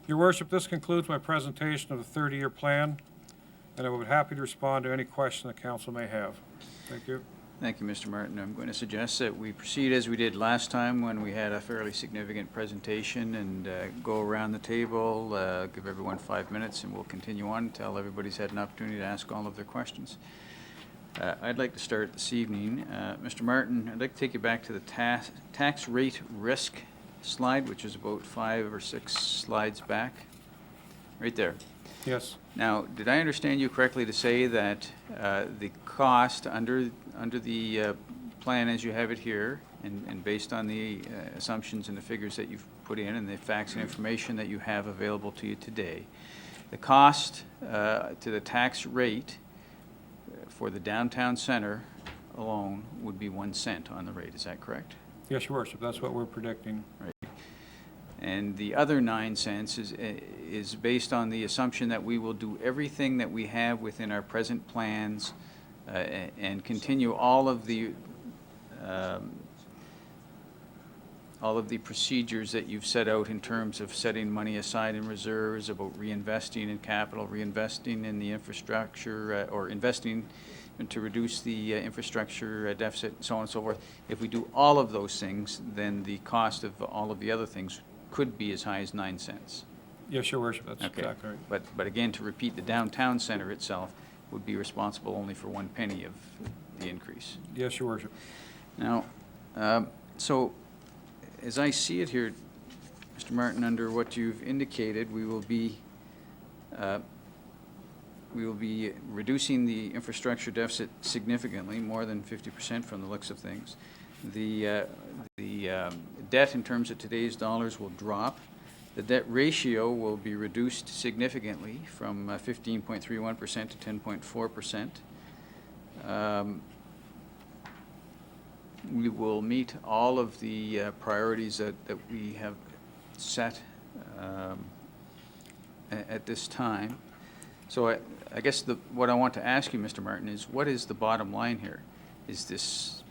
Your Worship, this concludes my presentation of the 30-year plan, and I would be happy to respond to any question the council may have. Thank you. Thank you, Mr. Martin. I'm going to suggest that we proceed as we did last time when we had a fairly significant presentation and go around the table, give everyone 5 minutes, and we'll continue on until everybody's had an opportunity to ask all of their questions. I'd like to start this evening. Mr. Martin, I'd like to take you back to the tax rate risk slide, which is about 5 or 6 slides back. Right there. Yes. Now, did I understand you correctly to say that the cost under the plan as you have it here, and based on the assumptions and the figures that you've put in and the facts and information that you have available to you today, the cost to the tax rate for the downtown center alone would be 1 cent on the rate, is that correct? Yes, Your Worship, that's what we're predicting. Right. And the other 9 cents is based on the assumption that we will do everything that we have within our present plans and continue all of the procedures that you've set out in terms of setting money aside in reserves, about reinvesting in capital, reinvesting in the infrastructure, or investing to reduce the infrastructure deficit, and so on and so forth. If we do all of those things, then the cost of all of the other things could be as high as 9 cents. Yes, Your Worship, that's Okay. exactly right. But again, to repeat, the downtown center itself would be responsible only for 1 penny of the increase. Yes, Your Worship. Now, so as I see it here, Mr. Martin, under what you've indicated, we will be reducing the infrastructure deficit significantly, more than 50% from the looks of things. The debt in terms of today's dollars will drop. The debt ratio will be reduced significantly from 15.31% to 10.4%. We will meet all of the priorities that we have set at this time. So I guess what I want to ask you, Mr. Martin, is what is the bottom line here? Is this,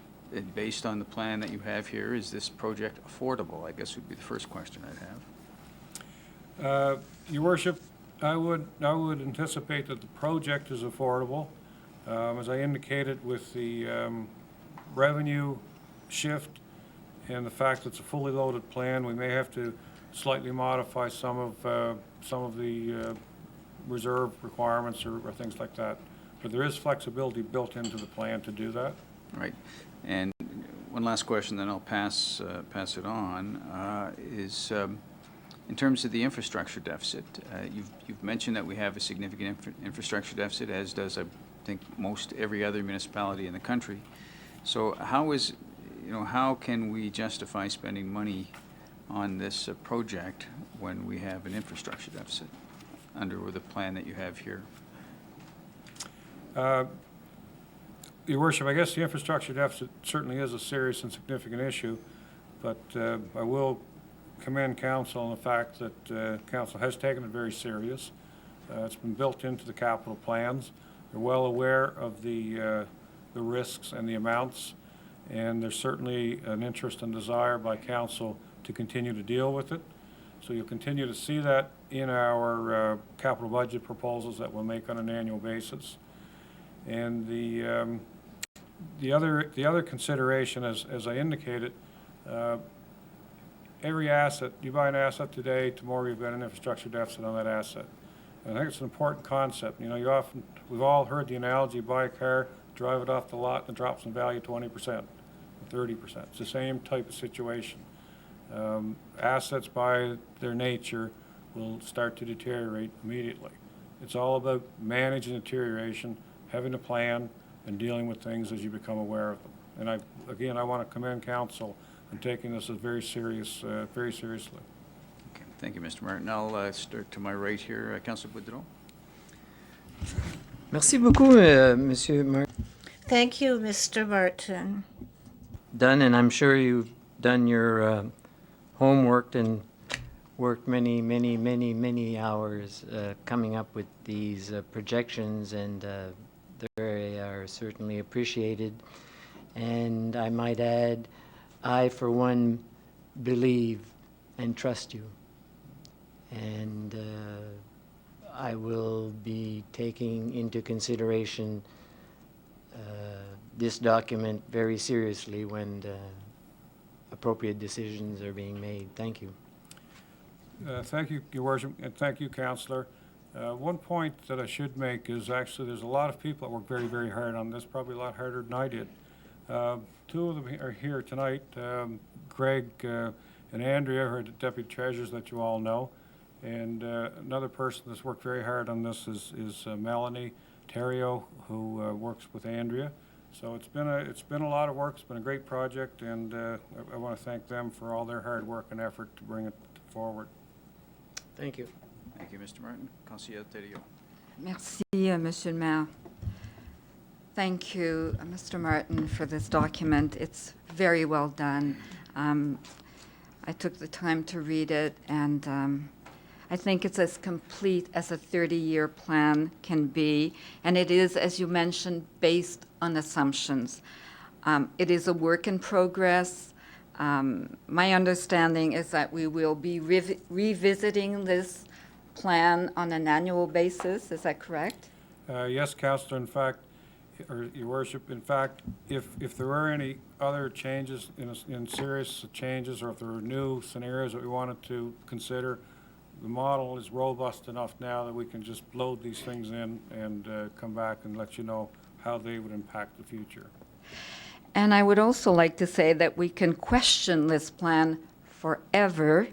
based on the plan that you have here, is this project affordable? I guess would be the first question I'd have. Your Worship, I would anticipate that the project is affordable. As I indicated, with the revenue shift and the fact that it's a fully loaded plan, we may have to slightly modify some of the reserve requirements or things like that. But there is flexibility built into the plan to do that. Right. And one last question, then I'll pass it on, is in terms of the infrastructure deficit. You've mentioned that we have a significant infrastructure deficit, as does, I think, most every other municipality in the country. So how can we justify spending money on this project when we have an infrastructure deficit under the plan that you have here? Your Worship, I guess the infrastructure deficit certainly is a serious and significant issue, but I will commend Council on the fact that Council has taken it very serious. It's been built into the capital plans. They're well aware of the risks and the amounts, and there's certainly an interest and desire by Council to continue to deal with it. So you'll continue to see that in our capital budget proposals that we'll make on an annual basis. And the other consideration, as I indicated, every asset, you buy an asset today, tomorrow you've got an infrastructure deficit on that asset. And I think it's an important concept. You know, we've all heard the analogy, buy a car, drive it off the lot, and it drops in value 20%, 30%. It's the same type of situation. Assets by their nature will start to deteriorate immediately. It's all about managing deterioration, having a plan, and dealing with things as you become aware of them. And I want to commend Council on taking this as very seriously. Okay, thank you, Mr. Martin. I'll start to my right here. Councillor Boudreau. Merci beaucoup, Monsieur Martin. Thank you, Mr. Martin. Done, and I'm sure you've done your homework and worked many hours coming up with these projections, and they are certainly appreciated. And I might add, I, for one, believe and trust you. And I will be taking into consideration this document very seriously when the appropriate decisions are being made. Thank you. Thank you, Your Worship, and thank you, Councillor. One point that I should make is actually there's a lot of people that work very, very hard on this, probably a lot harder than I did. Two of them are here tonight, Greg and Andrea, who are the deputy treasurers that you all know. And another person that's worked very hard on this is Melanie Terrio, who works with Andrea. So it's been a lot of work. It's been a great project, and I want to thank them for all their hard work and effort to bring it forward. Thank you. Thank you, Mr. Martin. Councillor Thériault. Merci, Monsieur le Maire. Thank you, Mr. Martin, for this document. It's very well done. I took the time to read it, and I think it's as complete as a 30-year plan can be, and it is, as you mentioned, based on assumptions. It is a work in progress. My understanding is that we will be revisiting this plan on an annual basis. Is that correct? Yes, Councillor, in fact, or Your Worship, in fact, if there are any other changes in serious changes, or if there are new scenarios that we wanted to consider, the model is robust enough now that we can just load these things in and come back and let you know how they would impact the future. And I would also like to say that we can question this plan forever.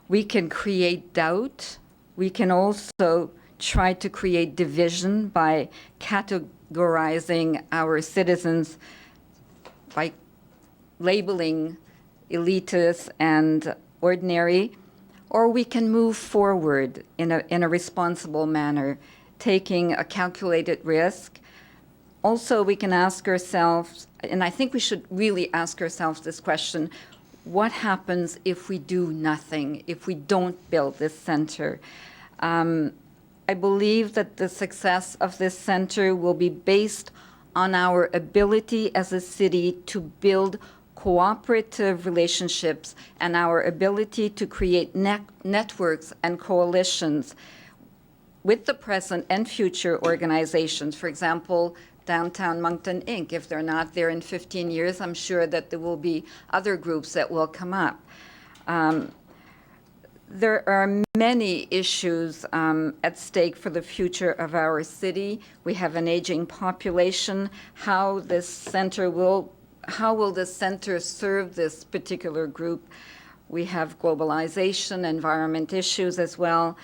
We can create doubt. We can also try to create division by categorizing our citizens by labeling elitists and ordinary, or we can move forward in a responsible manner, taking a calculated risk. Also, we can ask ourselves, and I think we should really ask ourselves this question, what happens if we do nothing, if we don't build this center? I believe that the success of this center will be based on our ability as a city to build cooperative relationships and our ability to create networks and coalitions with the present and future organizations. For example, Downtown Moncton Inc. If they're not there in 15 years, I'm sure that there will be other groups that will come up. There are many issues at stake for the future of our city. We have an aging population. How will this center serve this particular group? We have globalization, environment issues as well.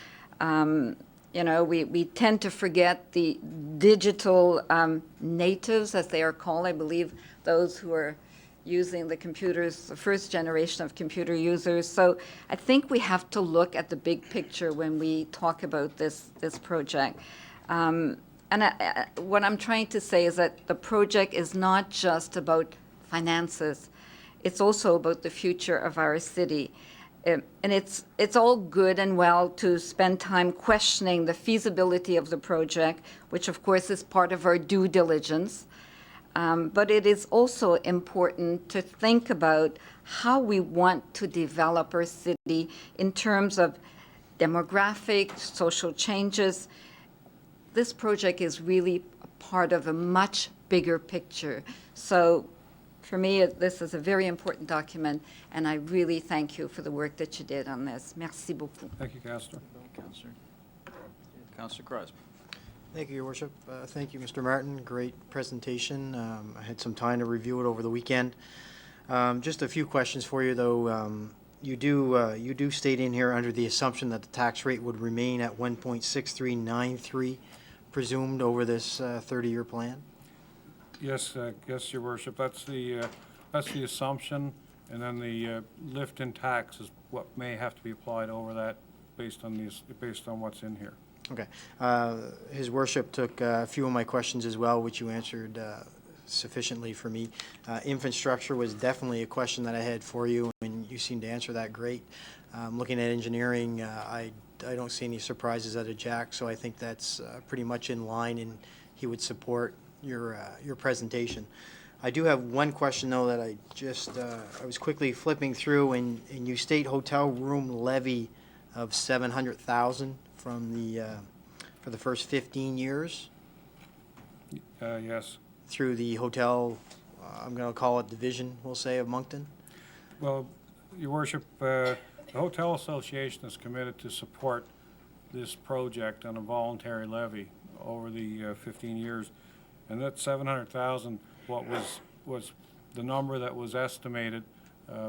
We tend to forget the digital natives, as they are called. I believe those who are using the computers, the first generation of computer users. So I think we have to look at the big picture when we talk about this project. What I'm trying to say is that the project is not just about finances. It's also about the future of our city. And it's all good and well to spend time questioning the feasibility of the project, which of course is part of our due diligence. But it is also important to think about how we want to develop our city in terms of demographic, social changes. This project is really a part of a much bigger picture. So for me, this is a very important document, and I really thank you for the work that you did on this. Merci beaucoup. Thank you, Councillor. Councillor Crosby. Thank you, Your Worship. Thank you, Mr. Martin. Great presentation. I had some time to review it over the weekend. Just a few questions for you, though. You do state in here under the assumption that the tax rate would remain at 1.6393, presumed over this 30-year plan. Yes, yes, Your Worship. That's the assumption, and then the lift in tax is what may have to be applied over that based on what's in here. Okay. His Worship took a few of my questions as well, which you answered sufficiently for me. Infrastructure was definitely a question that I had for you, and you seemed to answer that great. Looking at engineering, I don't see any surprises out of Jack, so I think that's pretty much in line, and he would support your presentation. I do have one question, though, that I was quickly flipping through, and you state hotel room levy of $700,000 from the for the first 15 years Yes. through the hotel, I'm going to call it division, we'll say, of Moncton? Well, Your Worship, the Hotel Association is committed to support this project on a voluntary levy over the 15 years. And that 700,000, what was the number that was estimated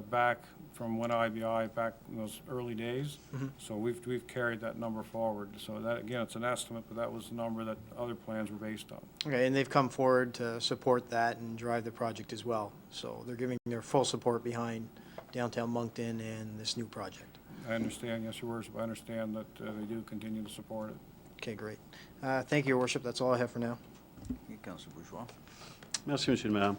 back from when IBI, back in those early days. So we've carried that number forward. So that, again, it's an estimate, but that was the number that other plans were based on. Okay, and they've come forward to support that and drive the project as well. So they're giving their full support behind downtown Moncton and this new project. I understand, yes, Your Worship, I understand that they do continue to support it. Okay, great. Thank you, Your Worship. That's all I have for now. Councillor Bourgeois. Merci, Monsieur le Maire.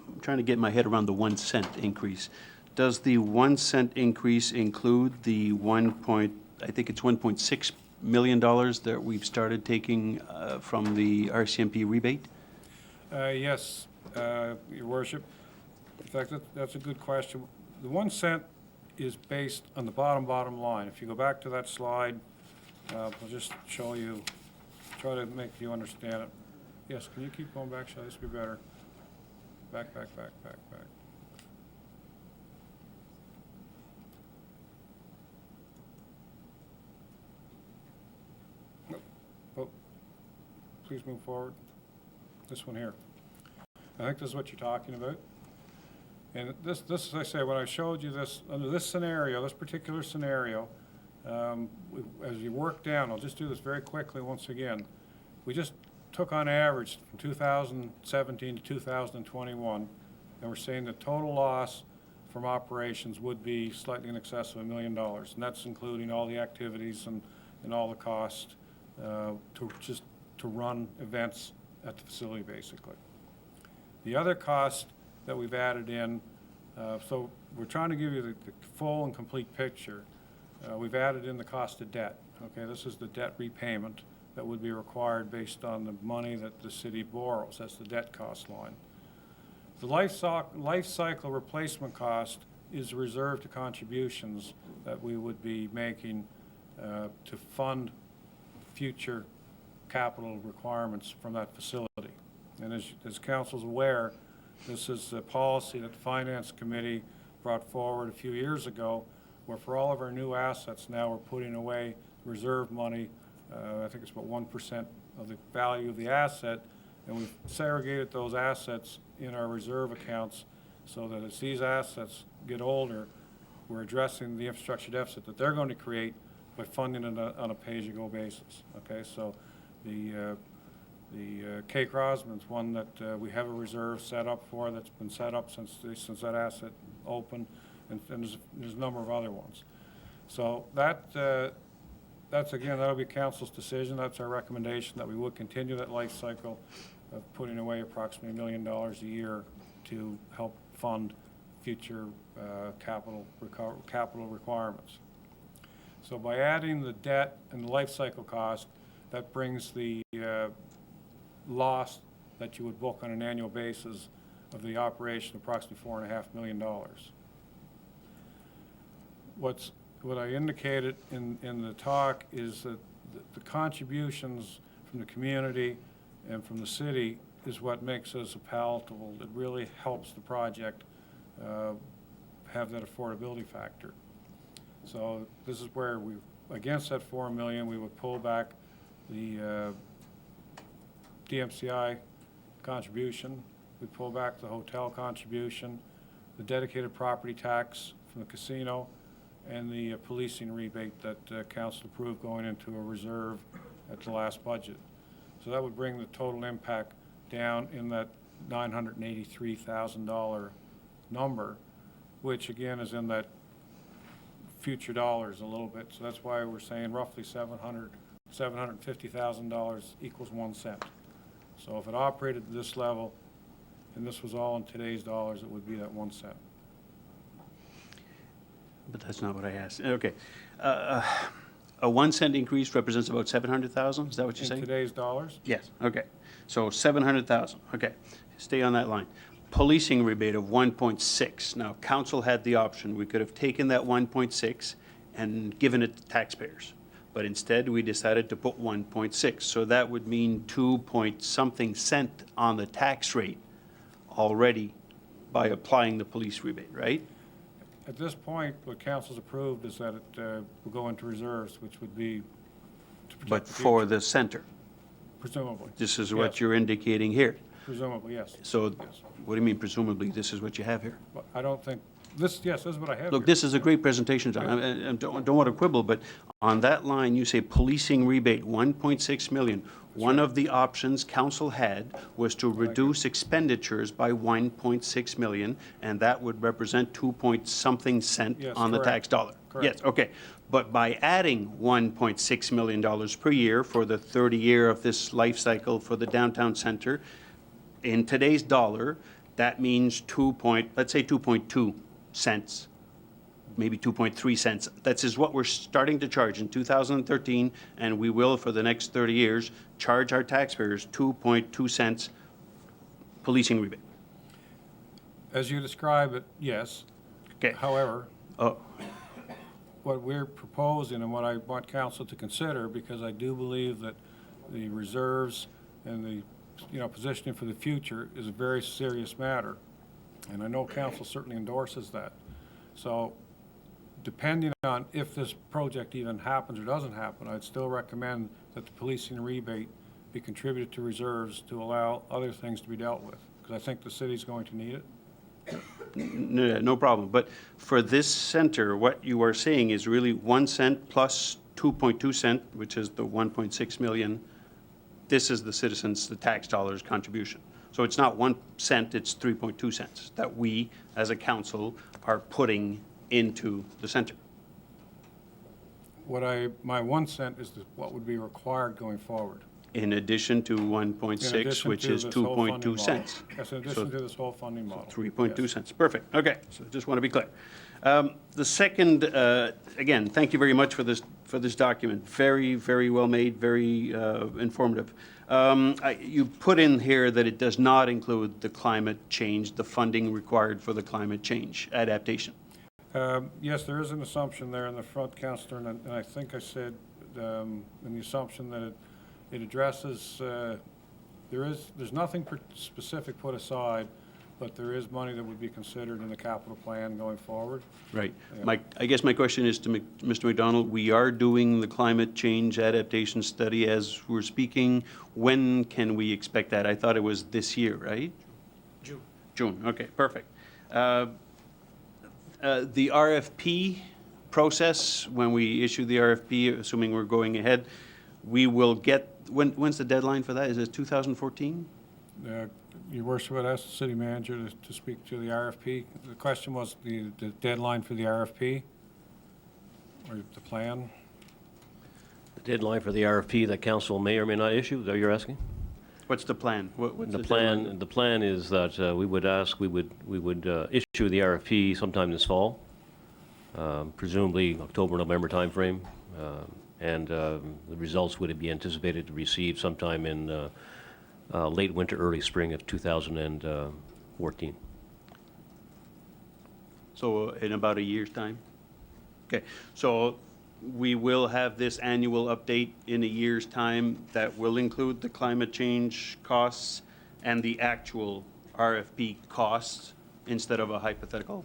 I'm trying to get my head around the 1 cent increase. Does the 1 cent increase include the I think it's $1.6 million that we've started taking from the RCMP rebate? Yes, Your Worship. In fact, that's a good question. The 1 cent is based on the bottom line. If you go back to that slide, I'll just show you, try to make you understand it. Yes, can you keep going back? Shall this be better? Back. Nope. Oh, please move forward. This one here. I think this is what you're talking about. And this, as I say, when I showed you this, under this scenario, this particular scenario, as you work down, I'll just do this very quickly once again. We just took on average from 2017 to 2021, and we're saying the total loss from operations would be slightly in excess of $1 million. And that's including all the activities and all the cost to run events at the facility, basically. The other cost that we've added in, so we're trying to give you the full and complete picture. We've added in the cost of debt. Okay, this is the debt repayment that would be required based on the money that the city borrows. That's the debt cost line. The life cycle replacement cost is reserved to contributions that we would be making to fund future capital requirements from that facility. And as council's aware, this is a policy that the Finance Committee brought forward a few years ago, where for all of our new assets now we're putting away reserve money. I think it's about 1% of the value of the asset, and we've segregated those assets in our reserve accounts so that as these assets get older, we're addressing the infrastructure deficit that they're going to create by funding it on a pay-as-you-go basis. Okay, so the K. Crosman's one that we have a reserve set up for, that's been set up since that asset opened, and there's a number of other ones. So that's again, that'll be council's decision. That's our recommendation, that we would continue that life cycle of putting away approximately $1 million a year to help fund future capital requirements. So by adding the debt and the life cycle cost, that brings the loss that you would book on an annual basis of the operation approximately $4.5 million. What I indicated in the talk is that the contributions from the community and from the city is what makes us palatable. It really helps the project have that affordability factor. So this is where we, against that $4 million, we would pull back the DMCI contribution, we pull back the hotel contribution, the dedicated property tax from the casino, and the policing rebate that council approved going into a reserve at the last budget. So that would bring the total impact down in that $983,000 number, which again is in that future dollars a little bit. So that's why we're saying roughly $750,000 equals 1 cent. So if it operated at this level, and this was all in today's dollars, it would be that 1 cent. But that's not what I asked. Okay. A 1 cent increase represents about 700,000? Is that what you're In saying? today's dollars? Yes, okay. So 700,000, okay. Stay on that line. Policing rebate of 1.6. Now, council had the option. We could have taken that 1.6 and given it to taxpayers. but instead we decided to put 1.6. So that would mean 2 point something cent on the tax rate already by applying the police rebate, right? At this point, what council's approved is that it will go into reserves, which would be to protect But the for future, the center. presumably. This is what Yes. you're indicating here. Presumably, yes. So Yes. what do you mean presumably this is what you have here? But I don't think, this is what I have Look, here. this is a great presentation, John. I don't want to quibble, but on that line, you say policing rebate, 1.6 million. One of the options council had was to reduce expenditures by 1.6 million, and that would represent 2 point something cent Yes, on the correct. tax dollar. Correct. Yes, okay. But by adding $1.6 million per year for the 30 year of this life cycle for the downtown center, in today's dollar, that means let's say 2.2 cents, maybe 2.3 cents. That is what we're starting to charge in 2013, and we will for the next 30 years charge our taxpayers 2.2 cents policing rebate. As you describe it, yes. Okay. However, Oh, what we're proposing and what I want council to consider, because I do believe that the reserves and the, positioning for the future is a very serious matter. And I know council certainly endorses that. So depending on if this project even happens or doesn't happen, I'd still recommend that the policing rebate be contributed to reserves to allow other things to be dealt with, because I think the city's going to need it. no problem. But for this center, what you are saying is really 1 cent plus 2.2 cent, which is the 1.6 million. This is the citizens, the tax dollars contribution. So it's not 1 cent, it's 3.2 cents that we, as a council, are putting into the center. My 1 cent is what would be required going forward. In addition to In 1.6, addition which to is this whole funding 2.2 model. cents. Yes, in So addition to this whole funding model. 3.2 Yes. cents. Perfect. Okay, so just want to be clear. The second, again, thank you very much for this document. Very, very well made, very informative. You put in here that it does not include the climate change, the funding required for the climate change adaptation. Yes, there is an assumption there in the front, Councillor, and I think I said in the assumption that it addresses, there's nothing specific put aside, but there is money that would be considered in the capital plan going forward. Right. Yeah. I guess my question is to Mr. McDonald, we are doing the climate change adaptation study as we're speaking. When can we expect that? I thought it was this year, right? June, okay, perfect. The RFP process, when we issue the RFP, assuming we're going ahead, we will get, when's the deadline for that? Is it 2014? Your worship, I'd ask the city manager to speak to the RFP. The question was the deadline for the RFP, or the plan? The deadline for the RFP that council may or may not issue, is that what you're asking? What's the plan? What's The deadline? plan is that we would issue the RFP sometime this fall, presumably October, November timeframe, and the results would be anticipated to receive sometime in late winter, early spring of 2014. So in about a year's time? Okay, so we will have this annual update in a year's time that will include the climate change costs and the actual RFP costs instead of a hypothetical?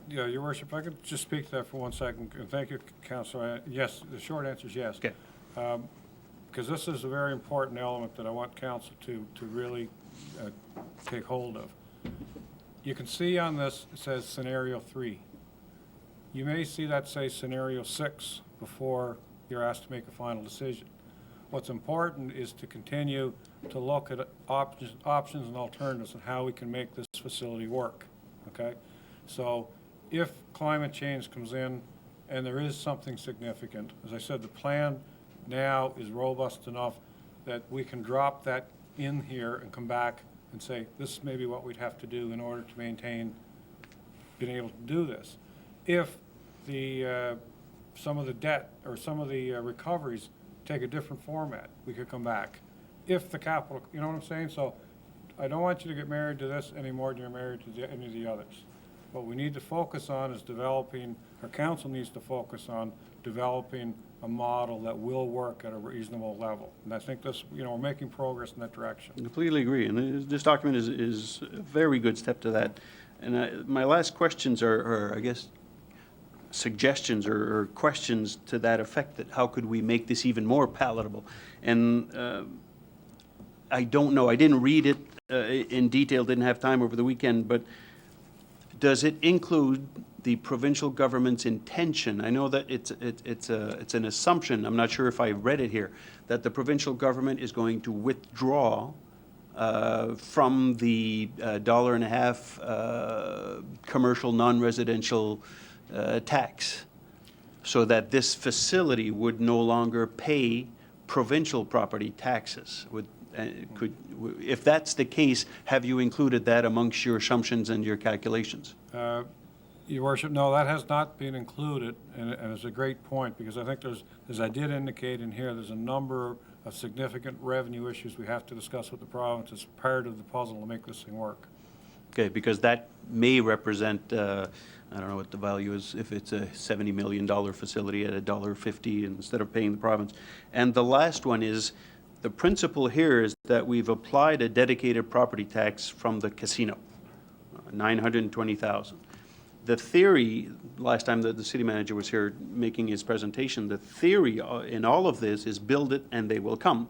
Yeah, your worship, if I could just speak to that for 1 second, and thank you, Councilor. Yes, the short answer is yes. Okay. Because this is a very important element that I want council to really take hold of. You can see on this, it says scenario 3. You may see that say scenario 6 before you're asked to make a final decision. What's important is to continue to look at options and alternatives and how we can make this facility work, okay? So if climate change comes in and there is something significant, as I said, the plan now is robust enough that we can drop that in here and come back and say, this may be what we'd have to do in order to maintain being able to do this. If the some of the debt or some of the recoveries take a different format, we could come back. If the capital, you know what I'm saying? So I don't want you to get married to this any more than you're married to any of the others. What we need to focus on is developing our council needs to focus on developing a model that will work at a reasonable level. And I think this, we're making progress in that direction. I completely agree, and this document is a very good step to that. And my last questions are, I guess, suggestions or questions to that effect, that how could we make this even more palatable? And I don't know, I didn't read it in detail, didn't have time over the weekend, but does it include the provincial government's intention? I know that it's an assumption, I'm not sure if I read it here, that the provincial government is going to withdraw from the $1.50 commercial non-residential tax, so that this facility would no longer pay provincial property taxes. If that's the case, have you included that amongst your assumptions and your calculations? Your Worship, no, that has not been included, and it's a great point, because I think there's, as I did indicate in here, there's a number of significant revenue issues we have to discuss with the province as part of the puzzle to make this thing work. Okay, because that may represent, I don't know what the value is, if it's a $70 million facility at $1.50 instead of paying the province. And the last one is, the principle here is that we've applied a dedicated property tax from the casino, $920,000. The theory, last time that the city manager was here making his presentation, the theory in all of this is build it and they will come.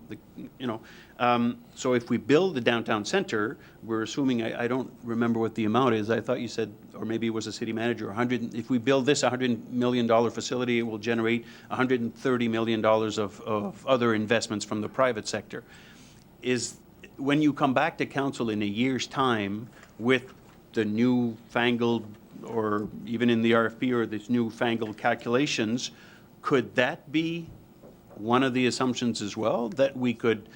So if we build the downtown center, we're assuming, I don't remember what the amount is. I thought you said, or maybe it was a city manager, if we build this $100 million facility, it will generate $130 million of other investments from the private sector. When you come back to council in a year's time with the newfangled, or even in the RFP, or these newfangled calculations, could that be one of the assumptions as well, that we could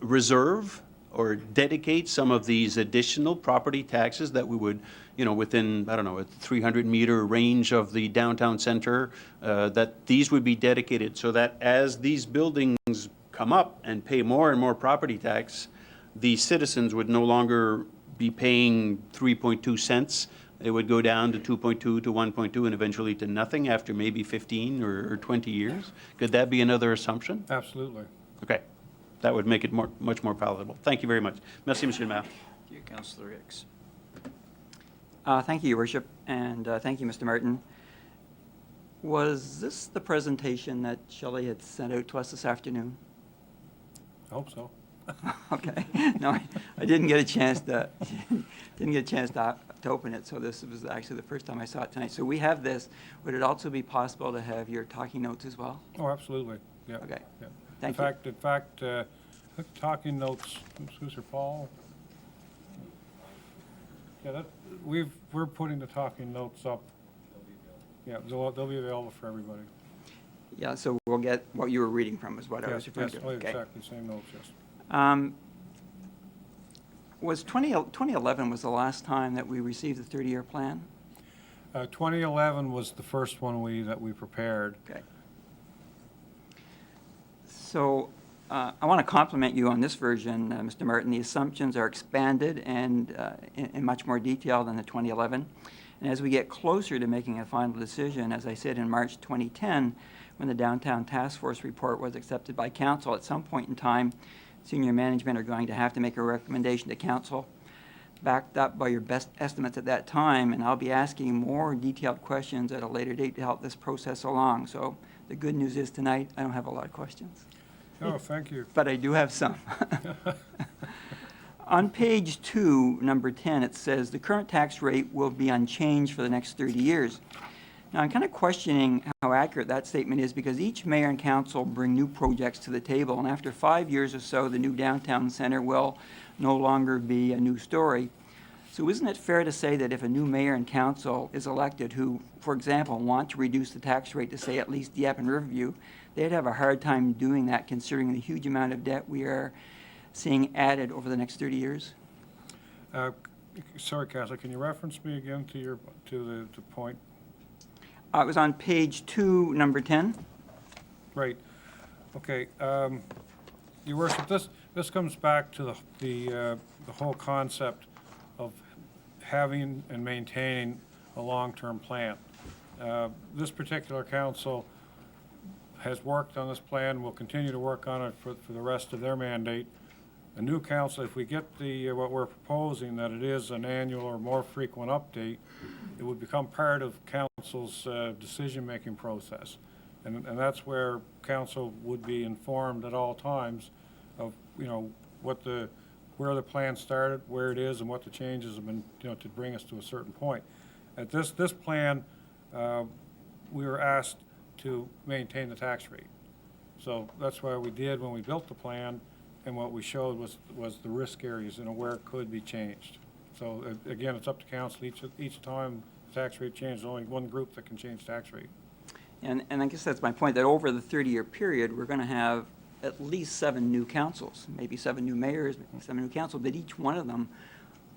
reserve or dedicate some of these additional property taxes that we would, within, I don't know, a 300-meter range of the downtown center, that these would be dedicated, so that as these buildings come up and pay more and more property tax, the citizens would no longer be paying 3.2 cents. It would go down to 2.2 to 1.2 and eventually to nothing after maybe 15 or 20 years. Could that be another assumption? Absolutely. Okay. That would make it much more palatable. Thank you very much. Merci, Monsieur le Maire. Thank you, Councillor Hicks. Thank you, Your Worship, and thank you, Mr. Martin. Was this the presentation that Shelley had sent out to us this afternoon? I hope so. Okay. No, I didn't get a chance to open it, so this was actually the first time I saw it tonight. So we have this. Would it also be possible to have your talking notes as well? Oh, absolutely. Yeah. Okay. Yeah. Thank you. In fact, I think talking notes, Mr. Paul. Yeah, we're putting the talking notes up. Yeah, they'll be available for everybody. Yeah, so we'll get what you were reading from is what I was Yes, referring yes, to. oh, Okay. exactly, same notes, yes. Was 2011 was the last time that we received the 30-year plan? 2011 was the first one that we prepared. Okay. So I want to compliment you on this version, Mr. Martin. The assumptions are expanded and in much more detail than the 2011. And as we get closer to making a final decision, as I said in March 2010, when the Downtown Task Force report was accepted by Council, at some point in time, senior management are going to have to make a recommendation to Council, backed up by your best estimates at that time, and I'll be asking more detailed questions at a later date to help this process along. So the good news is tonight, I don't have a lot of questions. Oh, thank you. But I do have some. On page 2, number 10, it says the current tax rate will be unchanged for the next 30 years. Now, I'm kind of questioning how accurate that statement is, because each mayor and council bring new projects to the table, and after 5 years or so, the new downtown center will no longer be a new story. So isn't it fair to say that if a new mayor and council is elected who, for example, want to reduce the tax rate to, say, at least Dieppe and Riverview, they'd have a hard time doing that considering the huge amount of debt we are seeing added over the next 30 years? Sorry, Councillor, can you reference me again to the point? It was on page 2, number 10. Right. Okay. Your Worship, this comes back to the whole concept of having and maintaining a long-term plan. This particular council has worked on this plan, will continue to work on it for the rest of their mandate. A new council, if we get what we're proposing, that it is an annual or more frequent update, it would become part of council's decision-making process. And that's where council would be informed at all times of, where the plan started, where it is, and what the changes have been, to bring us to a certain point. At this plan, we were asked to maintain the tax rate. So that's why we did when we built the plan, and what we showed was the risk areas, where it could be changed. So again, it's up to council. Each time the tax rate changes, only one group that can change tax rate. And I guess that's my point, that over the 30-year period, we're going to have at least 7 new councils, maybe 7 new mayors, maybe 7 new councils, but each one of them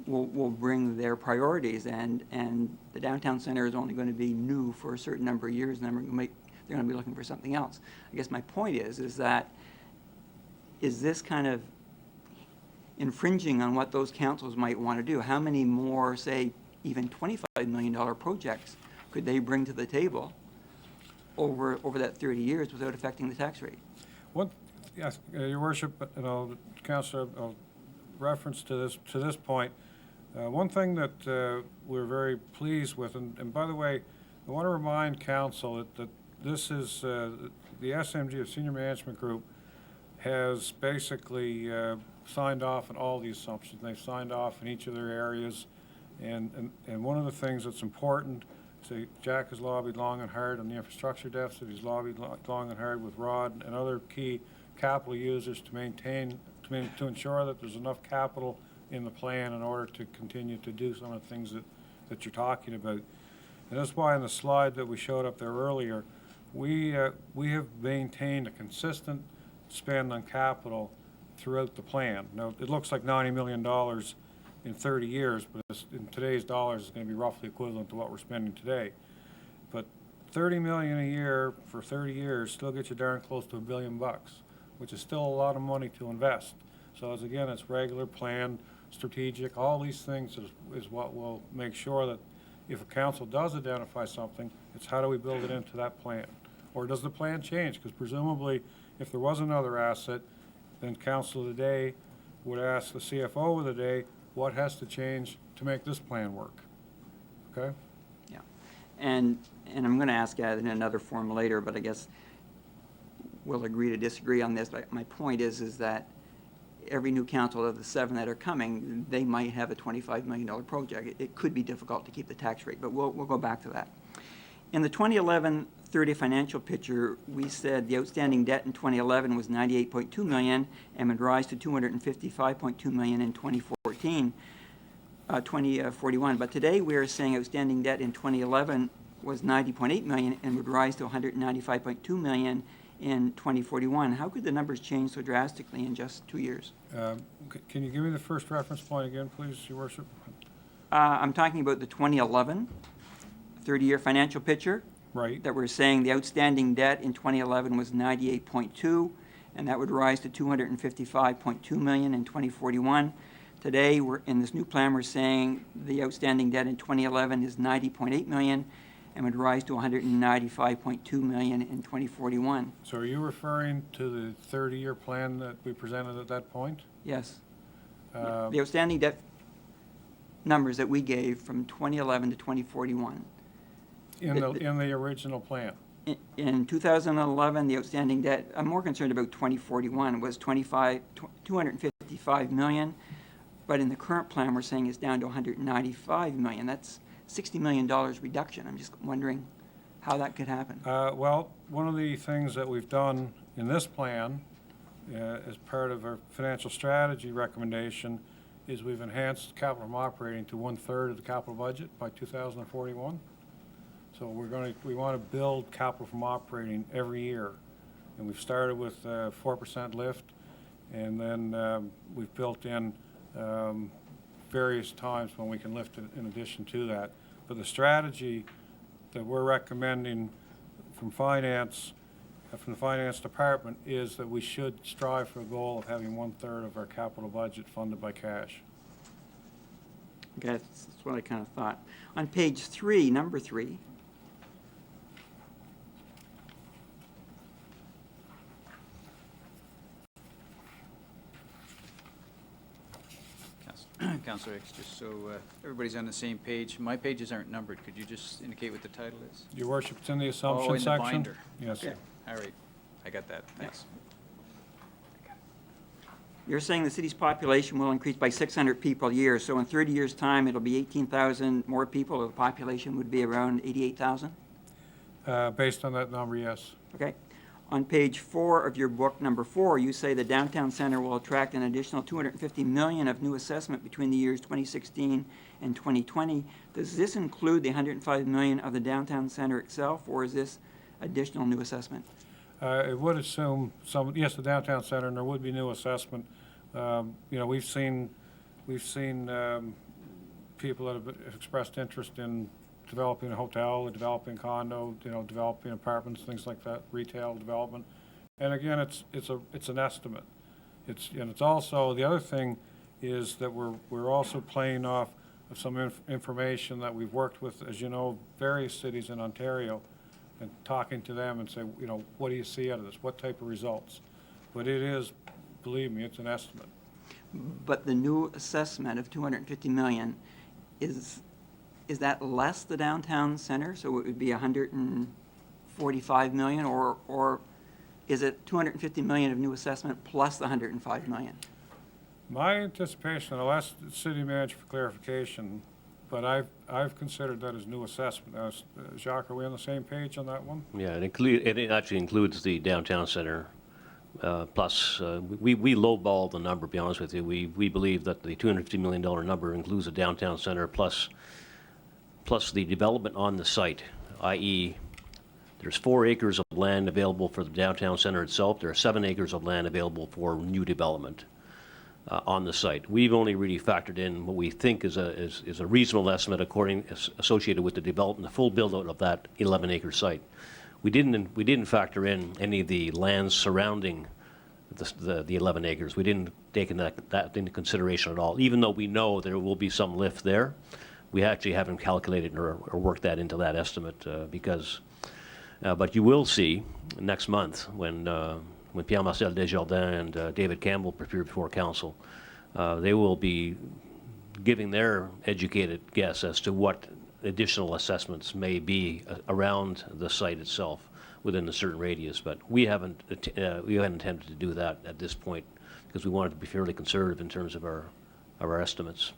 will bring their priorities, and the downtown center is only going to be new for a certain number of years, and then they're going to be looking for something else. I guess my point is that, is this kind of infringing on what those councils might want to do? How many more, say, even $25 million projects could they bring to the table over that 30 years without affecting the tax rate? Yes, Your Worship, Councillor, reference to this point. One thing that we're very pleased with, and by the way, I want to remind council that this is the SMG, the Senior Management Group, has basically signed off on all the assumptions. They've signed off in each of their areas, and one of the things that's important. So Jack has lobbied long and hard on the infrastructure deficit. He's lobbied long and hard with Rod and other key capital users to ensure that there's enough capital in the plan in order to continue to do some of the things that you're talking about. And that's why in the slide that we showed up there earlier, we have maintained a consistent spend on capital throughout the plan. Now, it looks like $90 million in 30 years, but in today's dollars, it's going to be roughly equivalent to what we're spending today. But $30 million a year for 30 years still gets you darn close to $1 billion, which is still a lot of money to invest. So again, it's regular, planned, strategic. All these things is what will make sure that if a council does identify something, it's how do we build it into that plan? Or does the plan change? Because presumably, if there was another asset, then council today would ask the CFO of the day, what has to change to make this plan work? Okay? Yeah. And I'm going to ask that in another form later, but I guess we'll agree to disagree on this. But my point is that every new council of the 7 that are coming, they might have a $25 million project. It could be difficult to keep the tax rate, but we'll go back to that. In the 2011-30 financial picture, we said the outstanding debt in 2011 was $98.2 million and would rise to $255.2 million in 2041. But today we are saying outstanding debt in 2011 was $90.8 million and would rise to $195.2 million in 2041. How could the numbers change so drastically in just 2 years? Can you give me the first reference point again, please, Your Worship? I'm talking about the 2011 30-year financial picture. Right. That we're saying the outstanding debt in 2011 was 98.2, and that would rise to 255.2 million in 2041. Today, we're in this new plan, we're saying the outstanding debt in 2011 is 90.8 million and would rise to 195.2 million in 2041. So are you referring to the 30-year plan that we presented at that point? Yes. The outstanding debt numbers that we gave from 2011 to 2041. In the original plan? In 2011, the outstanding debt, I'm more concerned about 2041, was 255 million, but in the current plan, we're saying it's down to 195 million. That's $60 million reduction. I'm just wondering how that could happen. Well, one of the things that we've done in this plan, as part of our financial strategy recommendation, is we've enhanced capital from operating to 1/3 of the capital budget by 2041. So we want to build capital from operating every year, and we've started with 4% lift, and then we've built in various times when we can lift it in addition to that. But the strategy that we're recommending from finance, from the finance department, is that we should strive for a goal of having 1/3 of our capital budget funded by cash. Okay, that's what I kind of thought. On page 3, number 3, Councillor Hicks, just so everybody's on the same page. My pages aren't numbered. Could you just indicate what the title is? Your worship, it's in the Oh, assumption in the section. binder. Yes. Okay, all right. I got that. Thanks. You're saying the city's population will increase by 600 people a year, so in 30 years' time, it'll be 18,000 more people, or the population would be around 88,000? Based on that number, yes. Okay. On page 4 of your book, number 4, you say the downtown center will attract an additional $250 million of new assessment between the years 2016 and 2020. Does this include the $105 million of the downtown center itself, or is this additional new assessment? It would assume some, yes, the downtown center, and there would be new assessment. You know, we've seen people that have expressed interest in developing a hotel, developing condo, you know, developing apartments, things like that, retail development. And again, it's an estimate. It's also, the other thing is that we're also playing off of some information that we've worked with, as you know, various cities in Ontario, and talking to them and say, you know, what do you see out of this? What type of results? But it is, believe me, it's an estimate. But the new assessment of $250 million, is that less the downtown center? So it would be $145 million, or is it $250 million of new assessment plus the $105 million? My anticipation, I'll ask the city manager for clarification, but I've considered that as new assessment. Now, Jacques, are we on the same page on that one? Yeah, it actually includes the downtown center, plus, we lowballed the number, to be honest with you. We believe that the $250 million number includes the downtown center plus the development on the site, i.e., there's 4 acres of land available for the downtown center itself. There are 7 acres of land available for new development on the site. We've only really factored in what we think is a reasonable estimate associated with the development, the full build-out of that 11-acre site. We didn't factor in any of the lands surrounding the 11 acres. We didn't take that into consideration at all, even though we know there will be some lift there. We actually haven't calculated or worked that into that estimate but you will see next month when Pierre-Marcel Desjardins and David Campbell appear before council, they will be giving their educated guess as to what additional assessments may be around the site itself within a certain radius. But we haven't attempted to do that at this point because we wanted to be fairly conservative in terms of our estimates.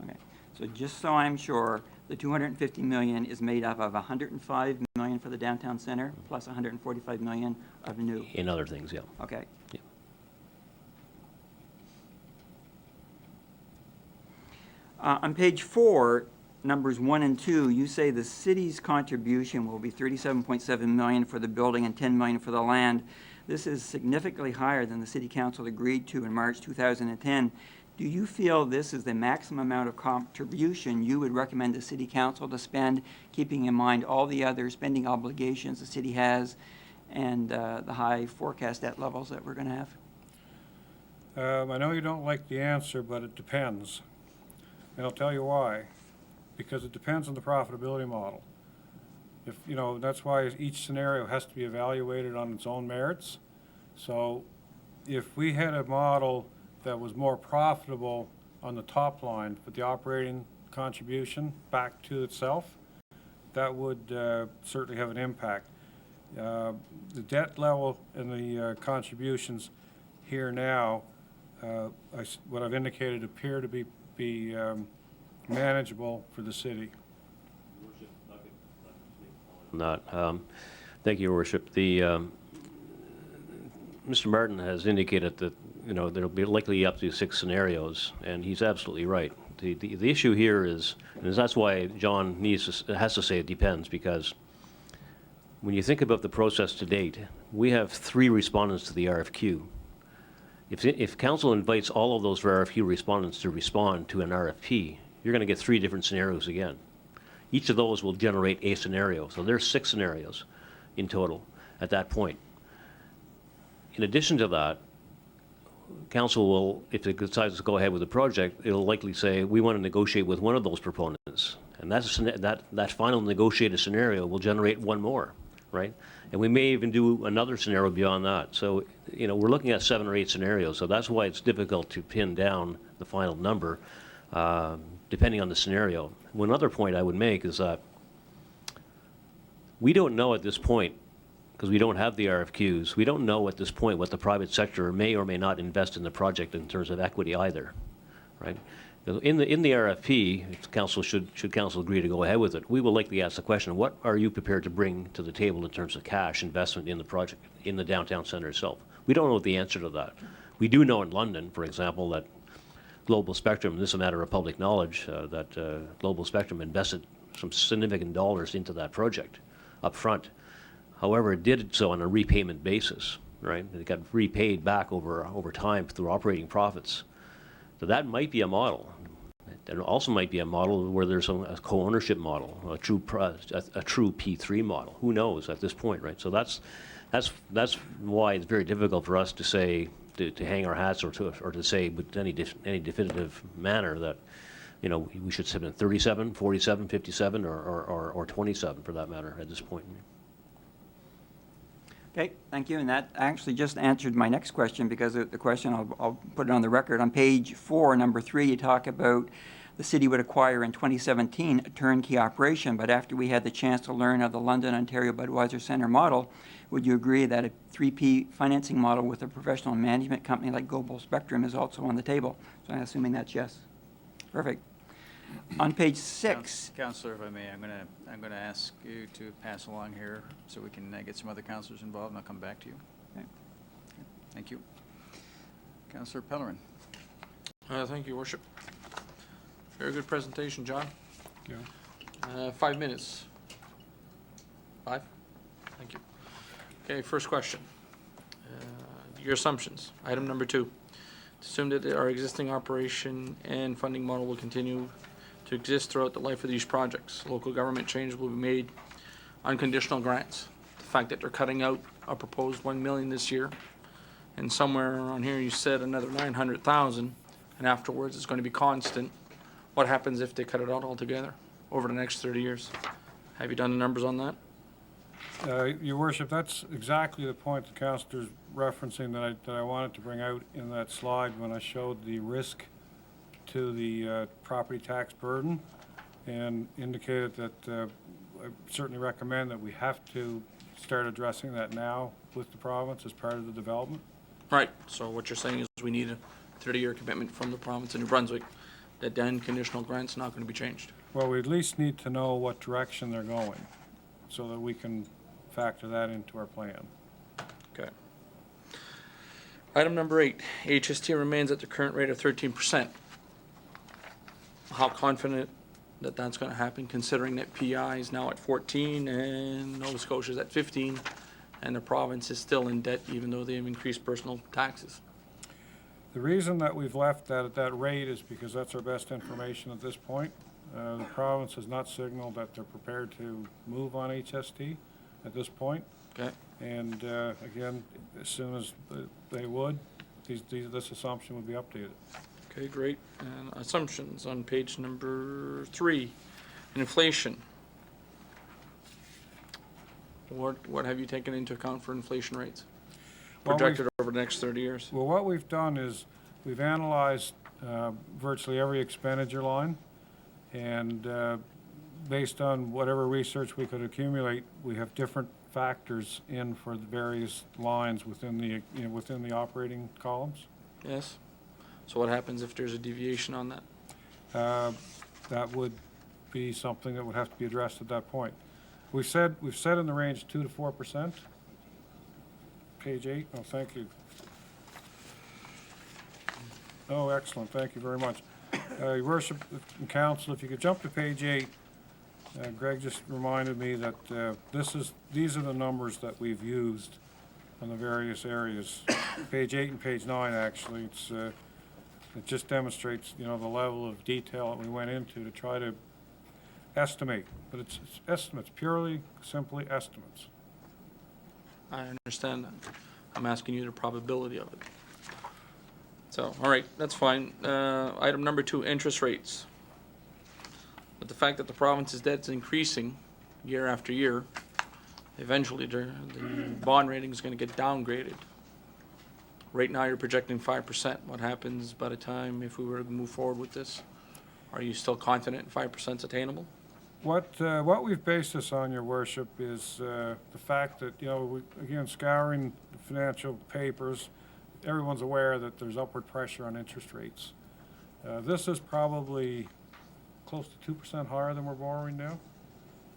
Okay. So just so I'm sure, the $250 million is made up of $105 million for the downtown center plus $145 million of new. In other things, yeah. Okay. Yeah. On page 4, numbers 1 and 2, you say the city's contribution will be $37.7 million for the building and $10 million for the land. This is significantly higher than the city council agreed to in March 2010. Do you feel this is the maximum amount of contribution you would recommend the city council to spend, keeping in mind all the other spending obligations the city has and the high forecast debt levels that we're going to have? I know you don't like the answer, but it depends. And I'll tell you why. Because it depends on the profitability model. If, you know, that's why each scenario has to be evaluated on its own merits. So if we had a model that was more profitable on the top line, but the operating contribution back to itself, that would certainly have an impact. The debt level and the contributions here now, what I've indicated appear to be manageable for the city. Not. Thank you, Your Worship. Mr. Martin has indicated that there will be likely up to 6 scenarios, and he's absolutely right. The issue here is, and that's why John has to say it depends, because when you think about the process to date, we have 3 respondents to the RFQ. If council invites all of those RFQ respondents to respond to an RFP, you're going to get 3 different scenarios again. Each of those will generate a scenario. So there's 6 scenarios in total at that point. In addition to that, council will, if it decides to go ahead with the project, it'll likely say, we want to negotiate with one of those proponents. And that final negotiated scenario will generate 1 more, right? And we may even do another scenario beyond that. So, we're looking at 7 or 8 scenarios. So that's why it's difficult to pin down the final number. depending on the scenario. One other point I would make is that we don't know at this point, because we don't have the RFQs, we don't know at this point what the private sector may or may not invest in the project in terms of equity either, right? In the RFP, if council should council agree to go ahead with it, we will likely ask the question, what are you prepared to bring to the table in terms of cash investment in the project, in the downtown center itself? We don't know the answer to that. We do know in London, for example, that Global Spectrum, this is a matter of public knowledge, that Global Spectrum invested some significant dollars into that project up front. However, it did so on a repayment basis, right? It got repaid back over time through operating profits. So that might be a model. There also might be a model where there's a co-ownership model, a true P3 model. Who knows at this point, right? So that's why it's very difficult for us to say, to hang our hats or to say with any definitive manner that, you know, we should submit 37, 47, 57, or 27 for that matter at this point. Okay, thank you. And that actually just answered my next question, because the question, I'll put it on the record. On page 4, number 3, you talk about the city would acquire in 2017 a turnkey operation, but after we had the chance to learn of the London, Ontario Budweiser Center model, would you agree that a 3P financing model with a professional management company like Global Spectrum is also on the table? So I'm assuming that's yes. Perfect. On page 6. Councillor, if I may, I'm gonna ask you to pass along here so we can get some other councillors involved, and I'll come back to you. Okay. Thank you. Councillor Pellerin. Thank you, Worship. Very good presentation, John. Yeah. 5 minutes. 5? Thank you. Okay, first question. Your assumptions. Item number 2. Assume that our existing operation and funding model will continue to exist throughout the life of these projects. Local government changes will be made on conditional grants. The fact that they're cutting out a proposed $1 million this year, and somewhere around here you said another 900,000, and afterwards it's going to be constant. What happens if they cut it out altogether over the next 30 years? Have you done the numbers on that? Your Worship, that's exactly the point the councillor's referencing that I wanted to bring out in that slide when I showed the risk to the property tax burden, and indicated that I certainly recommend that we have to start addressing that now with the province as part of the development. Right, so what you're saying is we need a 30-year commitment from the province of New Brunswick that then conditional grant's not going to be changed. Well, we at least need to know what direction they're going so that we can factor that into our plan. Okay. Item number 8, HST remains at the current rate of 13%. How confident that that's going to happen, considering that PI is now at 14 and Nova Scotia is at 15, and the province is still in debt even though they've increased personal taxes? The reason that we've left that at that rate is because that's our best information at this point. The province has not signaled that they're prepared to move on HST at this point. Okay. And again, as soon as they would, this assumption would be updated. Okay, great. And assumptions on page number 3. Inflation. What have you taken into account for inflation rates Well, projected over the next 30 years? Well, what we've done is we've analyzed virtually every expenditure line, and based on whatever research we could accumulate, we have different factors in for the various lines within the within the operating columns. Yes. So what happens if there's a deviation on that? That would be something that would have to be addressed at that point. We've said in the range 2 to 4%. Page 8. Oh, thank you. Oh, excellent. Thank you very much. Your Worship and Council, if you could jump to page 8. Greg just reminded me that these are the numbers that we've used on the various areas. Page 8 and page 9, actually. It just demonstrates, the level of detail that we went into to try to estimate. But it's estimates, purely, simply estimates. I understand that. I'm asking you the probability of it. So, all right, that's fine. Item number 2, interest rates. But the fact that the province's debt is increasing year after year, eventually the bond rating is going to get downgraded. Right now, you're projecting 5%. What happens by the time if we were to move forward with this? Are you still confident 5% is attainable? What we've based this on, Your Worship, is the fact that, again, scouring the financial papers, everyone's aware that there's upward pressure on interest rates. This is probably close to 2% higher than we're borrowing now.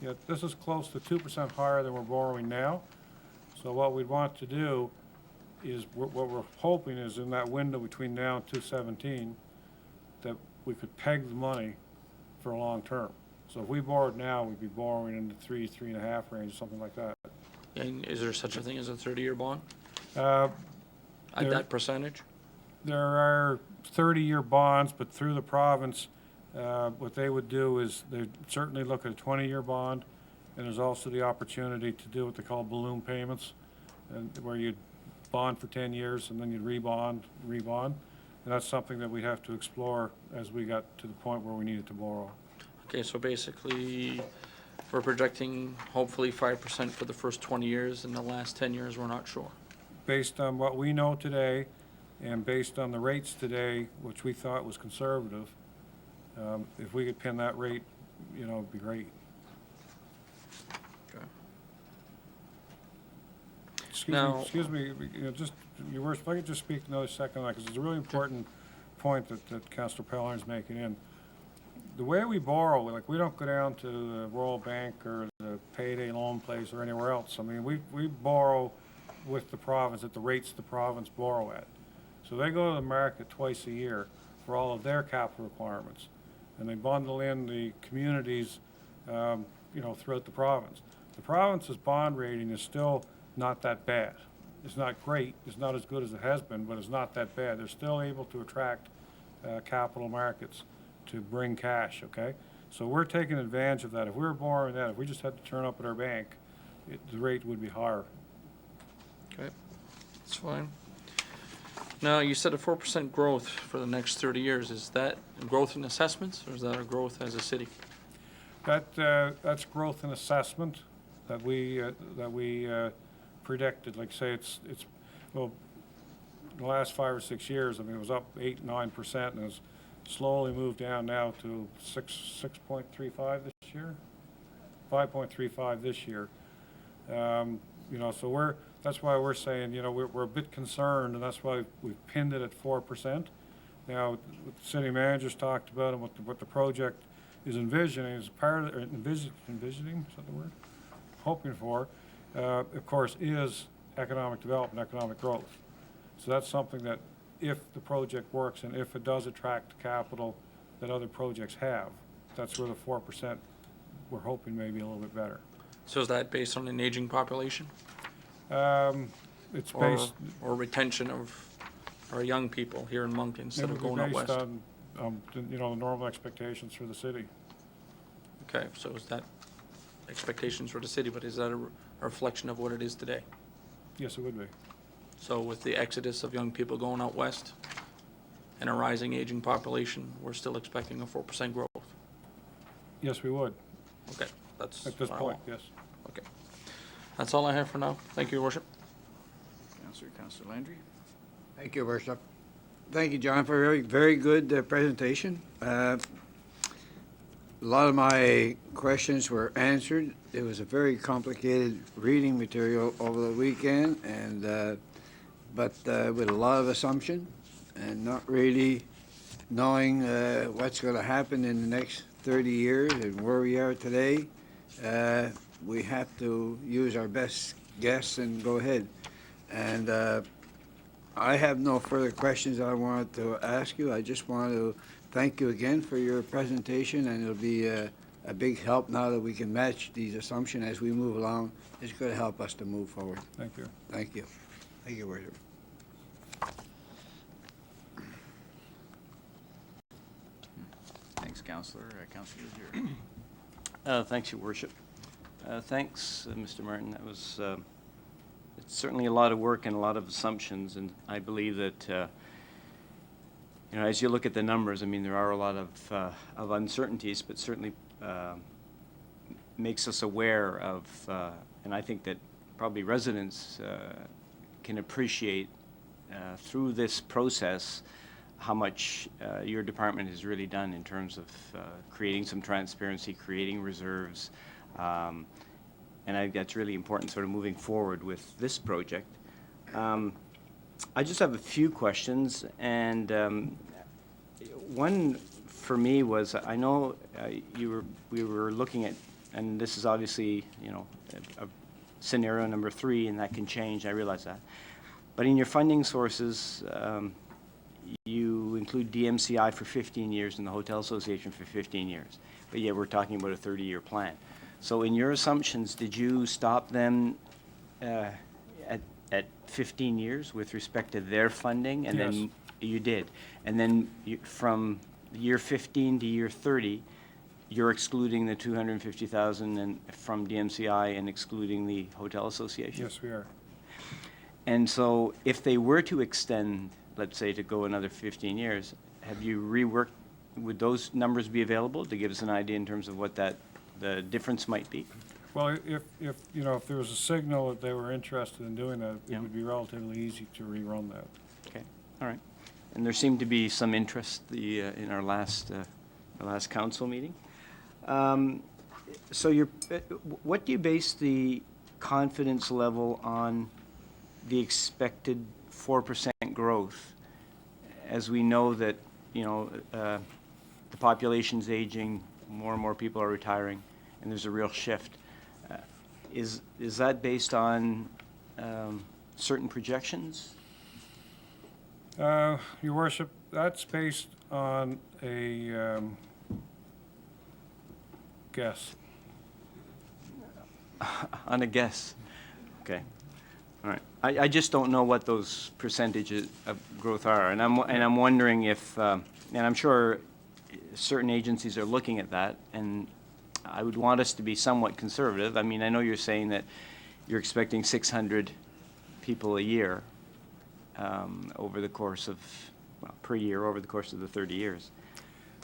Yeah, this is close to 2% higher than we're borrowing now. So what we'd want to do is, what we're hoping is in that window between now and 2017, that we could peg the money for a long term. So if we borrowed now, we'd be borrowing in the 3.5 range, something like that. And is there such a thing as a 30-year bond Uh, at There- that percentage? There are 30-year bonds, but through the province, what they would do is they'd certainly look at a 20-year bond, and there's also the opportunity to do what they call balloon payments, and where you'd bond for 10 years and then you'd rebond. And that's something that we'd have to explore as we got to the point where we needed to borrow. Okay, so basically, we're projecting hopefully 5% for the first 20 years, and the last 10 years, we're not sure. Based on what we know today, and based on the rates today, which we thought was conservative, if we could pin that rate, it'd be great. Okay. Excuse me, just, Your Worship, if I could just speak another second on that, because it's a really important point that Councillor Pellern's making in. The way we borrow, like, we don't go down to the Royal Bank or the payday loan place or anywhere else. I mean, we borrow with the province at the rates the province borrow at. So they go to the market twice a year for all of their capital requirements. And they bundle in the communities, throughout the province. The province's bond rating is still not that bad. It's not great, it's not as good as it has been, but it's not that bad. They're still able to attract capital markets to bring cash, okay? So we're taking advantage of that. If we were borrowing that, if we just had to turn up at our bank, the rate would be higher. Okay, that's fine. Now, you said a 4% growth for the next 30 years. Is that growth in assessments, or is that a growth as a city? That's growth in assessment that we predicted. Like, say, well, in the last 5 or 6 years, I mean, it was up 8-9%, and it's slowly moved down now to 6.35 this year, 5.35 this year. So that's why we're saying, we're a bit concerned, and that's why we've pinned it at 4%. Now, what the city manager's talked about and what the project is envisioning is part of, envisioning, is that the word? Hoping for, of course, is economic development, economic growth. So that's something that, if the project works and if it does attract capital that other projects have, that's where the 4% we're hoping may be a little bit better. So is that based on an aging population? It's Or, based. or retention of our young people here in Moncton instead It of would going be out based west? on, the normal expectations for the city. Okay, so is that expectations for the city, but is that a reflection of what it is today? Yes, it would be. So with the exodus of young people going out west and a rising aging population, we're still expecting a 4% growth? Yes, we would, Okay, that's at this what I point, want. yes. Okay. That's all I have for now. Thank you, Your Worship. Councillor Landry? Thank you, Worship. Thank you, John, for a very, very good presentation. A lot of my questions were answered. It was a very complicated reading material over the weekend, and but with a lot of assumption and not really knowing what's going to happen in the next 30 years and where we are today. We have to use our best guess and go ahead. And I have no further questions I wanted to ask you. I just want to thank you again for your presentation, and it'll be a big help now that we can match these assumptions as we move along. It's going to help us to move forward. Thank you. Thank you. Thank you, Worship. Thanks, Councillor. Councillor Legier. Thanks, Your Worship. Thanks, Mr. Martin. That was it's certainly a lot of work and a lot of assumptions, and I believe that as you look at the numbers, I mean, there are a lot of uncertainties, but certainly makes us aware of, and I think that probably residents can appreciate through this process how much your department has really done in terms of creating some transparency, creating reserves. And I think that's really important sort of moving forward with this project. I just have a few questions, and one for me was, I know we were looking at, and this is obviously, you know, a scenario number 3, and that can change, I realize that. But in your funding sources, you include DMCI for 15 years and the Hotel Association for 15 years, but yet we're talking about a 30-year plan. So in your assumptions, did you stop them at 15 years with respect to their funding? And Yes. then you did. And then from year 15 to year 30, you're excluding the 250,000 and from DMCI and excluding the Hotel Association? Yes, we are. And so if they were to extend, let's say, to go another 15 years, have you reworked, would those numbers be available to give us an idea in terms of what the difference might be? Well, if you know, if there was a signal that they were interested in doing that, Yeah. it would be relatively easy to rerun that. Okay, all right. And there seemed to be some interest in our last council meeting. So what do you base the confidence level on the expected 4% growth, as we know that, you know, the population's aging, more and more people are retiring, and there's a real shift? Is that based on certain projections? Your worship, that's based on a guess. On a guess? Okay, all right. I just don't know what those percentages of growth are, and I'm wondering if, and I'm sure certain agencies are looking at that, and I would want us to be somewhat conservative. I mean, I know you're saying that you're expecting 600 people a year over the course of, well, per year over the course of the 30 years.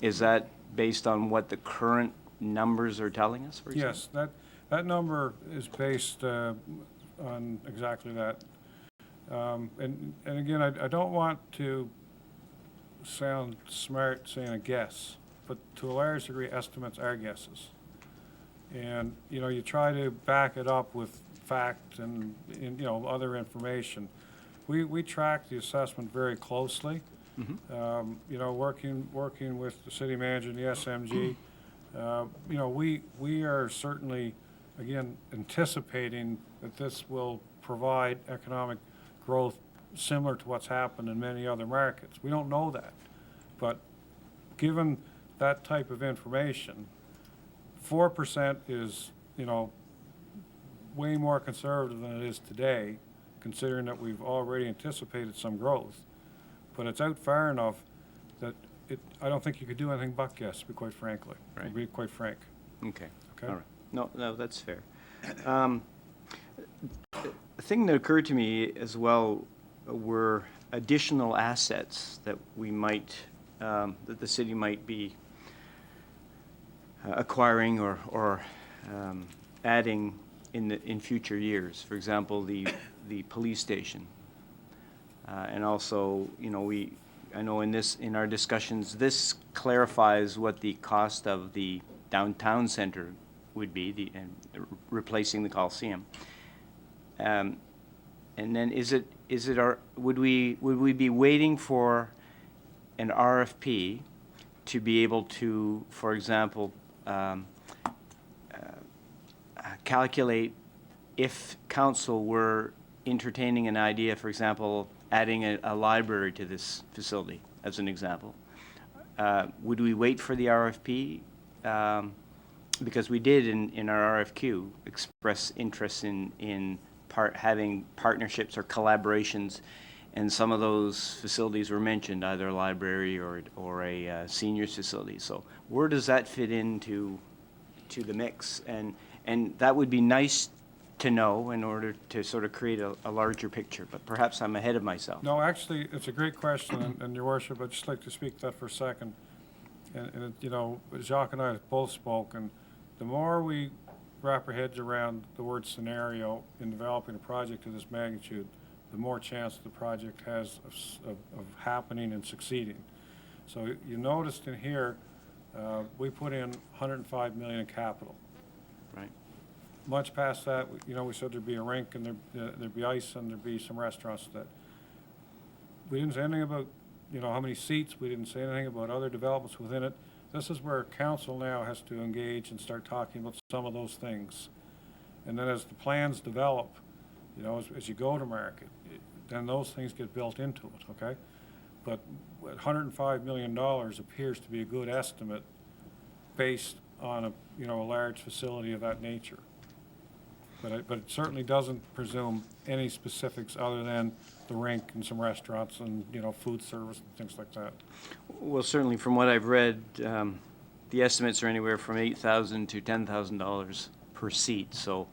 Is that based on what the current numbers are telling us, for example? Yes, that number is based on exactly that. And again, I don't want to sound smart saying a guess, but to a large degree, estimates are guesses. And, you know, you try to back it up with fact and you know, other information. We track the assessment very closely. Mhm. You know, working with the city manager and the SMG, you know, we are certainly, again, anticipating that this will provide economic growth similar to what's happened in many other markets. We don't know that, but given that type of information, 4% is, you know, way more conservative than it is today, considering that we've already anticipated some growth. But it's out far enough that I don't think you could do anything but guess, to be quite frankly, to Right. be quite frank. Okay, Okay? all right. No, that's fair. The thing that occurred to me as well were additional assets that we might, that the city might be acquiring or adding in future years. For example, the police station. And also, you know, I know in our discussions, this clarifies what the cost of the downtown center would be, replacing the Coliseum. And then would we be waiting for an RFP to be able to, for example, calculate if council were entertaining an idea, for example, adding a library to this facility, as an example? Would we wait for the RFP? Because we did in our RFQ express interest in having partnerships or collaborations, and some of those facilities were mentioned, either a library or a seniors facility. So where does that fit into the mix? And that would be nice to know in order to sort of create a larger picture, but perhaps I'm ahead of myself. No, actually, it's a great question, and Your Worship, I'd just like to speak to that for a second. And you know, Jacques and I have both spoken. The more we wrap our heads around the word scenario in developing a project of this magnitude, the more chance the project has of happening and succeeding. So you noticed in here, we put in 105 million in capital. Right. Much past that, we said there'd be a rink and there'd be ice and there'd be some restaurants that. We didn't say anything about, how many seats. We didn't say anything about other developments within it. This is where council now has to engage and start talking about some of those things. And then as the plans develop, as you go to market, then those things get built into it, okay? But $105 million appears to be a good estimate based on a large facility of that nature. But it certainly doesn't presume any specifics other than the rink and some restaurants and, food service and things like that. Well, certainly from what I've read, the estimates are anywhere from $8,000 to $10,000 per seat. So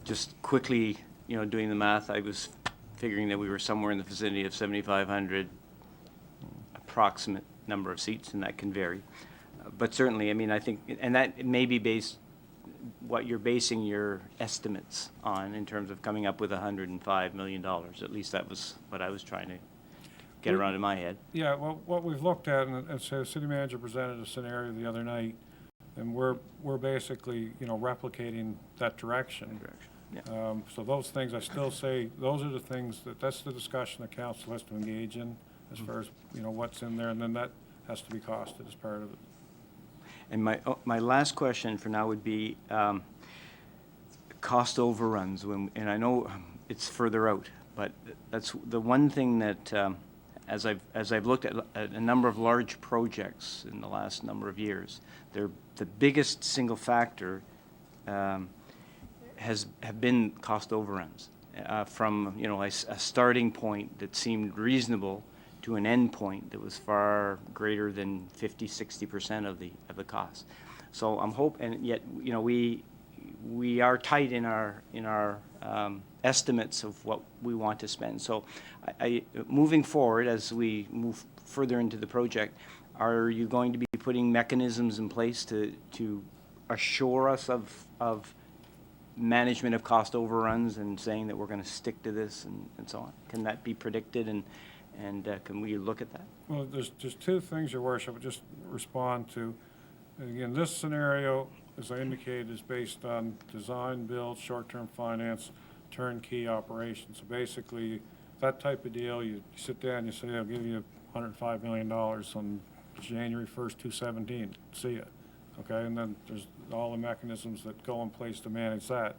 just quickly, doing the math, I was figuring that we were somewhere in the vicinity of 7,500 approximate number of seats, and that can vary. But certainly, I think, and that may be based, what you're basing your estimates on in terms of coming up with $105 million. At least that was what I was trying to get around in my head. Yeah, well, what we've looked at, and so the city manager presented a scenario the other night, and we're basically, replicating that direction. Yeah. So those things, I still say, those are the things that's the discussion the council has to engage in as far as, what's in there, and then that has to be costed as part of it. And my last question for now would be cost overruns. And I know it's further out, but that's the one thing that, as I've looked at a number of large projects in the last number of years, the biggest single factor have been cost overruns from a starting point that seemed reasonable to an end point that was far greater than 50-60% of the cost. So I'm hoping, and yet we are tight in our estimates of what we want to spend. So moving forward, as we move further into the project, are you going to be putting mechanisms in place to assure us of management of cost overruns and saying that we're going to stick to this and so on? Can that be predicted, and can we look at that? Well, there's two things, Your Worship, I'll just respond to. Again, this scenario, as I indicated, is based on design, build, short-term finance, turnkey operations. So basically, that type of deal, you sit down, you say, I'll give you $105 million on January 1st, 2017. See ya. Okay, and then there's all the mechanisms that go in place to manage that.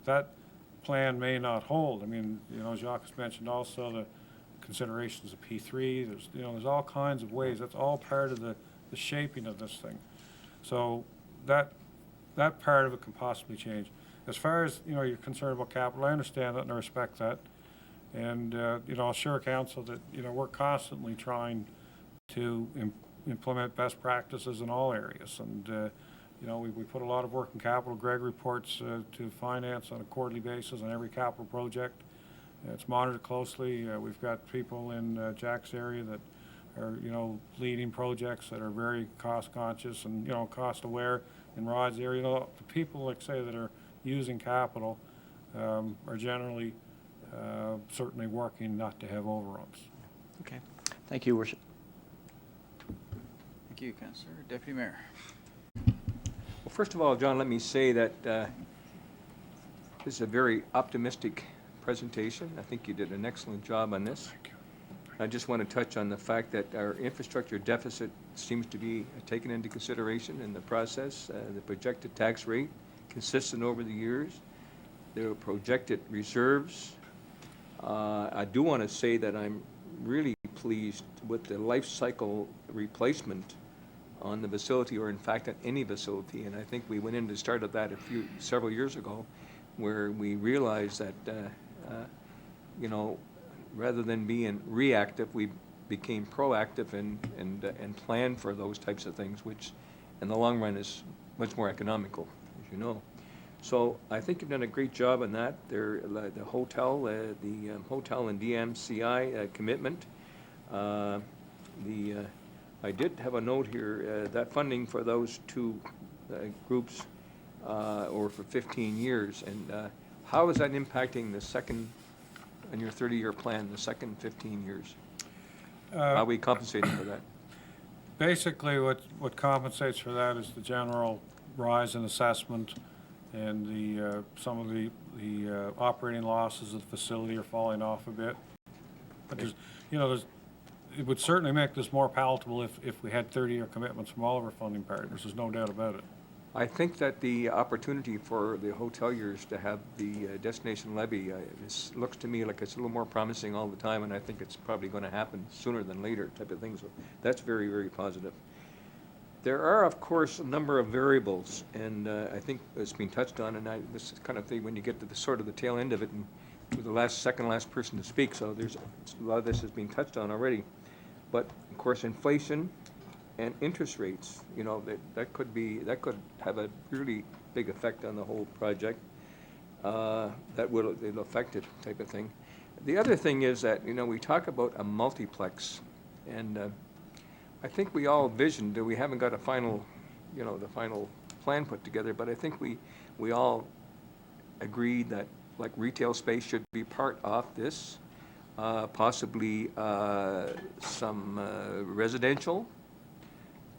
That plan may not hold. I mean, Jacques has mentioned also the considerations of P3. There's all kinds of ways. That's all part of the shaping of this thing. So that part of it can possibly change. As far as, you're concerned about capital, I understand that and I respect that. And, I'll assure council that, we're constantly trying to implement best practices in all areas. And, we put a lot of work in capital. Greg reports to finance on a quarterly basis on every capital project. It's monitored closely. We've got people in Jack's area that are, leading projects that are very cost conscious and, cost aware. In Rod's area, the people, like say, that are using capital are generally certainly working not to have overruns. Okay. Thank you, Worship. Thank you, Councillor. Deputy Mayor. Well, first of all, John, let me say that this is a very optimistic presentation. I think you did an excellent job on this. I just want to touch on the fact that our infrastructure deficit seems to be taken into consideration in the process. The projected tax rate consistent over the years. The projected reserves. I do want to say that I'm really pleased with the life cycle replacement on the facility, or in fact at any facility. And I think we went into start of that several years ago, where we realized that rather than being reactive, we became proactive and planned for those types of things, which in the long run is much more economical, as you know. So I think you've done a great job on that. The hotel and DMCI commitment. I did have a note here that funding for those two groups or for 15 years, and how is that impacting the second in your 30-year plan, the second 15 years? How Uh, are we compensating for that? Basically, what compensates for that is the general rise in assessment and some of the operating losses of the facility are falling off a bit. But it would certainly make this more palatable if we had 30-year commitments from all of our funding partners. There's no doubt about it. I think that the opportunity for the hoteliers to have the destination levy, looks to me like it's a little more promising all the time, and I think it's probably going to happen sooner than later type of thing. So that's very, very positive. There are, of course, a number of variables, and I think it's been touched on, and this is kind of thing when you get to the sort of the tail end of it, and we're the second last person to speak, so a lot of this has been touched on already. But, of course, inflation and interest rates, that could have a really big effect on the whole project. It'll affect it type of thing. The other thing is that, we talk about a multiplex, and I think we all visioned that we haven't got a final, the final plan put together, but I think we all agreed that like retail space should be part of this, possibly some residential,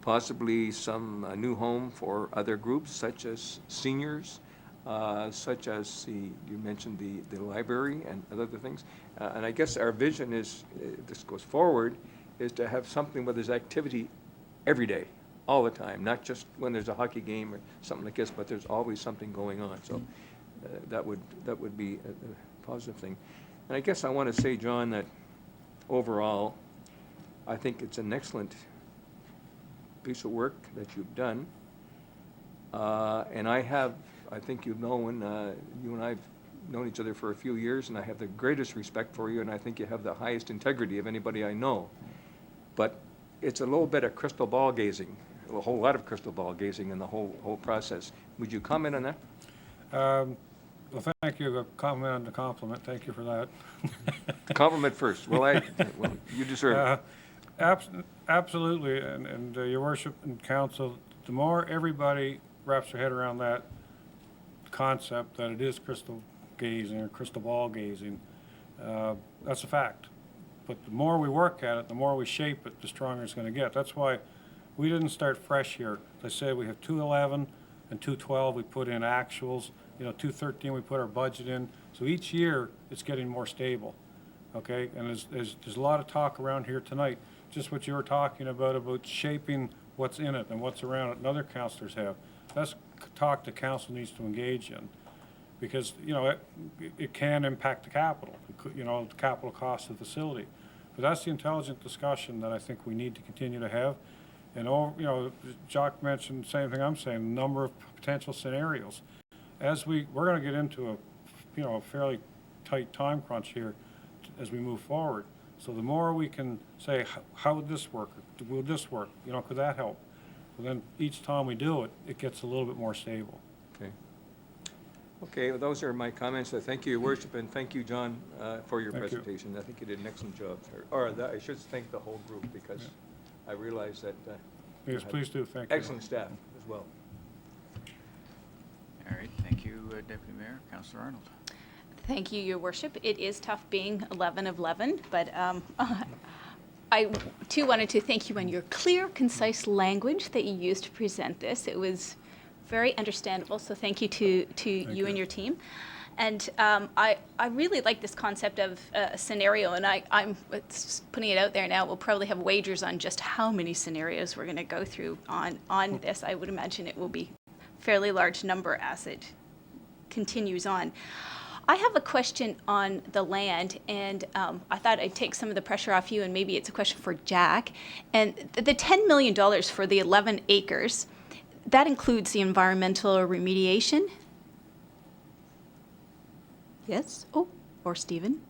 possibly some new home for other groups such as seniors, such as you mentioned the library and other things. And I guess our vision is, this goes forward, is to have something where there's activity every day, all the time, not just when there's a hockey game or something like this, but there's always something going on. So that would be a positive thing. And I guess I want to say, John, that overall, I think it's an excellent piece of work that you've done. And I think you've known, you and I have known each other for a few years, and I have the greatest respect for you, and I think you have the highest integrity of anybody I know. But it's a little bit of crystal ball gazing, a whole lot of crystal ball gazing in the whole process. Would you comment on that? Well, thank you. A comment on the compliment. Thank you for that. Compliment first. Well, you deserve it. Absolutely, and Your Worship and Council, the more everybody wraps their head around that concept that it is crystal gazing or crystal ball gazing, that's a fact. But the more we work at it, the more we shape it, the stronger it's going to get. That's why we didn't start fresh here. As I said, we have 211 and 212. We put in actuals. 213 we put our budget in. So each year it's getting more stable. Okay, and there's a lot of talk around here tonight. Just what you were talking about shaping what's in it and what's around it, and other councillors have. That's talk the council needs to engage in, because it can impact the capital, the capital cost of the facility. But that's the intelligent discussion that I think we need to continue to have. And Jacques mentioned the same thing I'm saying, a number of potential scenarios. As we're going to get into a fairly tight time crunch here as we move forward. So the more we can say, how would this work? Will this work? Could that help? And then each time we do it, it gets a little bit more stable. Okay, well, those are my comments. Thank you, Your Worship, and thank you, John, for your Thank you. presentation. I think you did an excellent job. I should thank the whole group, because I realize that Yes, please do. Thank you. excellent staff as well. All right, thank you, Deputy Mayor. Councillor Arnold. Thank you, Your Worship. It is tough being 11 of 11, but I too wanted to thank you on your clear, concise language that you used to present this. It was very understandable, so thank you to you and your team. And I really like this concept of a scenario, and I'm putting it out there now. We'll probably have wagers on just how many scenarios we're going to go through on this. I would imagine it will be a fairly large number as it continues on. I have a question on the land, and I thought I'd take some of the pressure off you, and maybe it's a question for Jack. And the $10 million for the 11 acres, that includes the environmental remediation? Yes? Oh, or Stephen?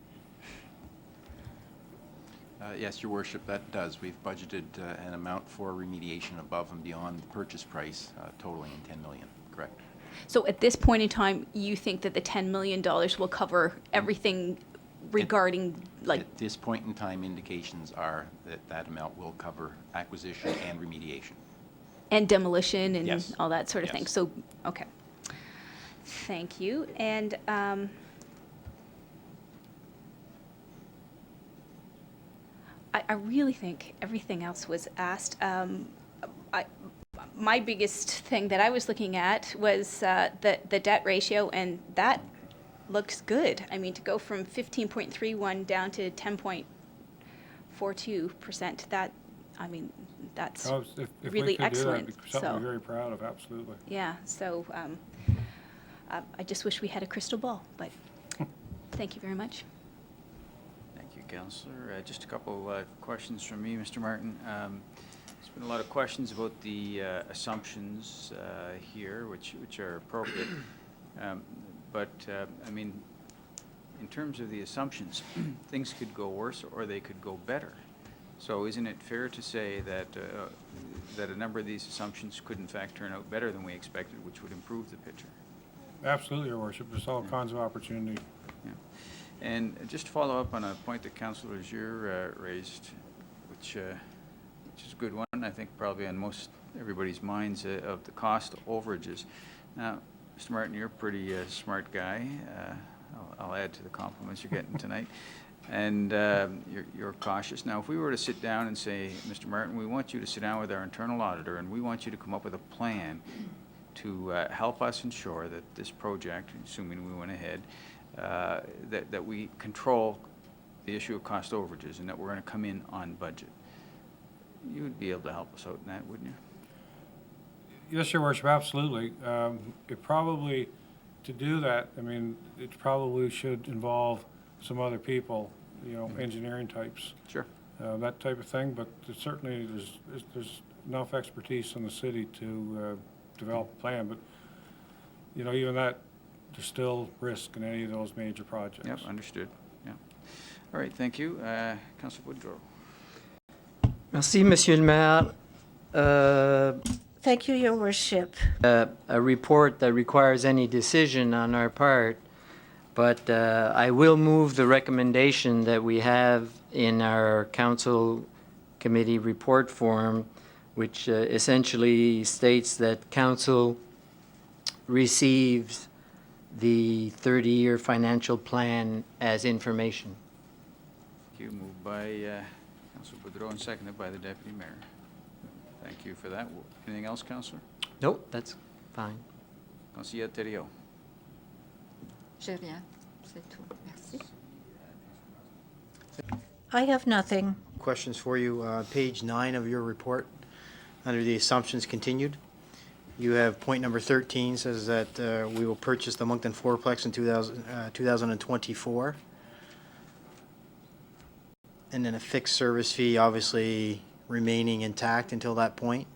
Yes, Your Worship, that does. We've budgeted an amount for remediation above and beyond the purchase price, totaling in $10 million, correct? So at this point in time, you think that the $10 million will cover everything regarding, At this point in time, indications are that that amount will cover acquisition and remediation. And demolition and Yes. all that sort of thing? Yes. So, okay. Thank you. And I really think everything else was asked. My biggest thing that I was looking at was the debt ratio, and that looks good. I mean, to go from 15.31 down to 10.42%, that, I mean, that's Oh, if we really could do that, excellent. it'd be something So, we're very proud of, absolutely. yeah, so I just wish we had a crystal ball, but thank you very much. Thank you, Councillor. Just a couple questions from me, Mr. Martin. There's been a lot of questions about the assumptions here, which are appropriate. But, I mean, in terms of the assumptions, things could go worse or they could go better. So isn't it fair to say that, that a number of these assumptions could in fact turn out better than we expected, which would improve the picture? Absolutely, Your Worship. There's all kinds of opportunity. Yeah. And just to follow up on a point that Councillor Giroux raised, which is a good one, I think probably on most everybody's minds, of the cost overages. Now, Mr. Martin, you're a pretty smart guy. I'll add to the compliments you're getting tonight. And you're cautious. Now, if we were to sit down and say, Mr. Martin, we want you to sit down with our internal auditor and we want you to come up with a plan to help us ensure that this project, assuming we went ahead, that we control the issue of cost overages and that we're going to come in on budget. You would be able to help us out in that, wouldn't you? Yes, Your Worship, absolutely. It probably, to do that, I mean, it probably should involve some other people, you know, engineering types. Sure. That type of thing, but certainly there's enough expertise in the city to develop a plan, but, you know, even that, there's still risk in any of those major projects. Yep, understood. Yeah. All right, thank you. Councillor Woodrow. Merci, Monsieur le Maire. Thank you, Your Worship. A report that requires any decision on our part, but I will move the recommendation that we have in our council committee report form, which essentially states that council receives the 30-year financial plan as information. Thank you. Moved by Councillor Boudreau and seconded by the Deputy Mayor. Thank you for that. Anything else, Councillor? Nope, that's fine. Councillor Thériault. J'ai rien. C'est tout. Merci. I have nothing. Questions for you. Page 9 of your report, under the assumptions continued. You have point number 13 says that we will purchase the Moncton fourplex in 2024. And then a fixed service fee obviously remaining intact until that point.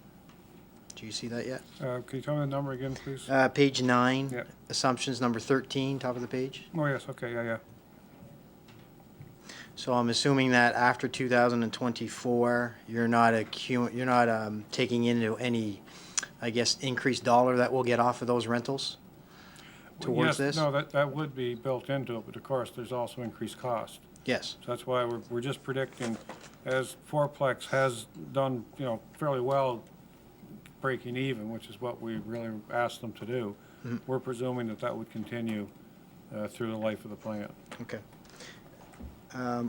Do you see that yet? Can you tell me the number again, please? Page 9, Yep. assumptions number 13, top of the page. Oh, yes, okay, yeah. So I'm assuming that after 2024, you're not taking into any, I guess, increased dollar that we'll get off of those rentals towards this? Yes, no, that would be built into it, but of course, there's also increased cost. Yes. So that's why we're just predicting, as fourplex has done, you know, fairly well breaking even, which is what we really asked them to do. Mhm. We're presuming that would continue through the life of the plant. Okay.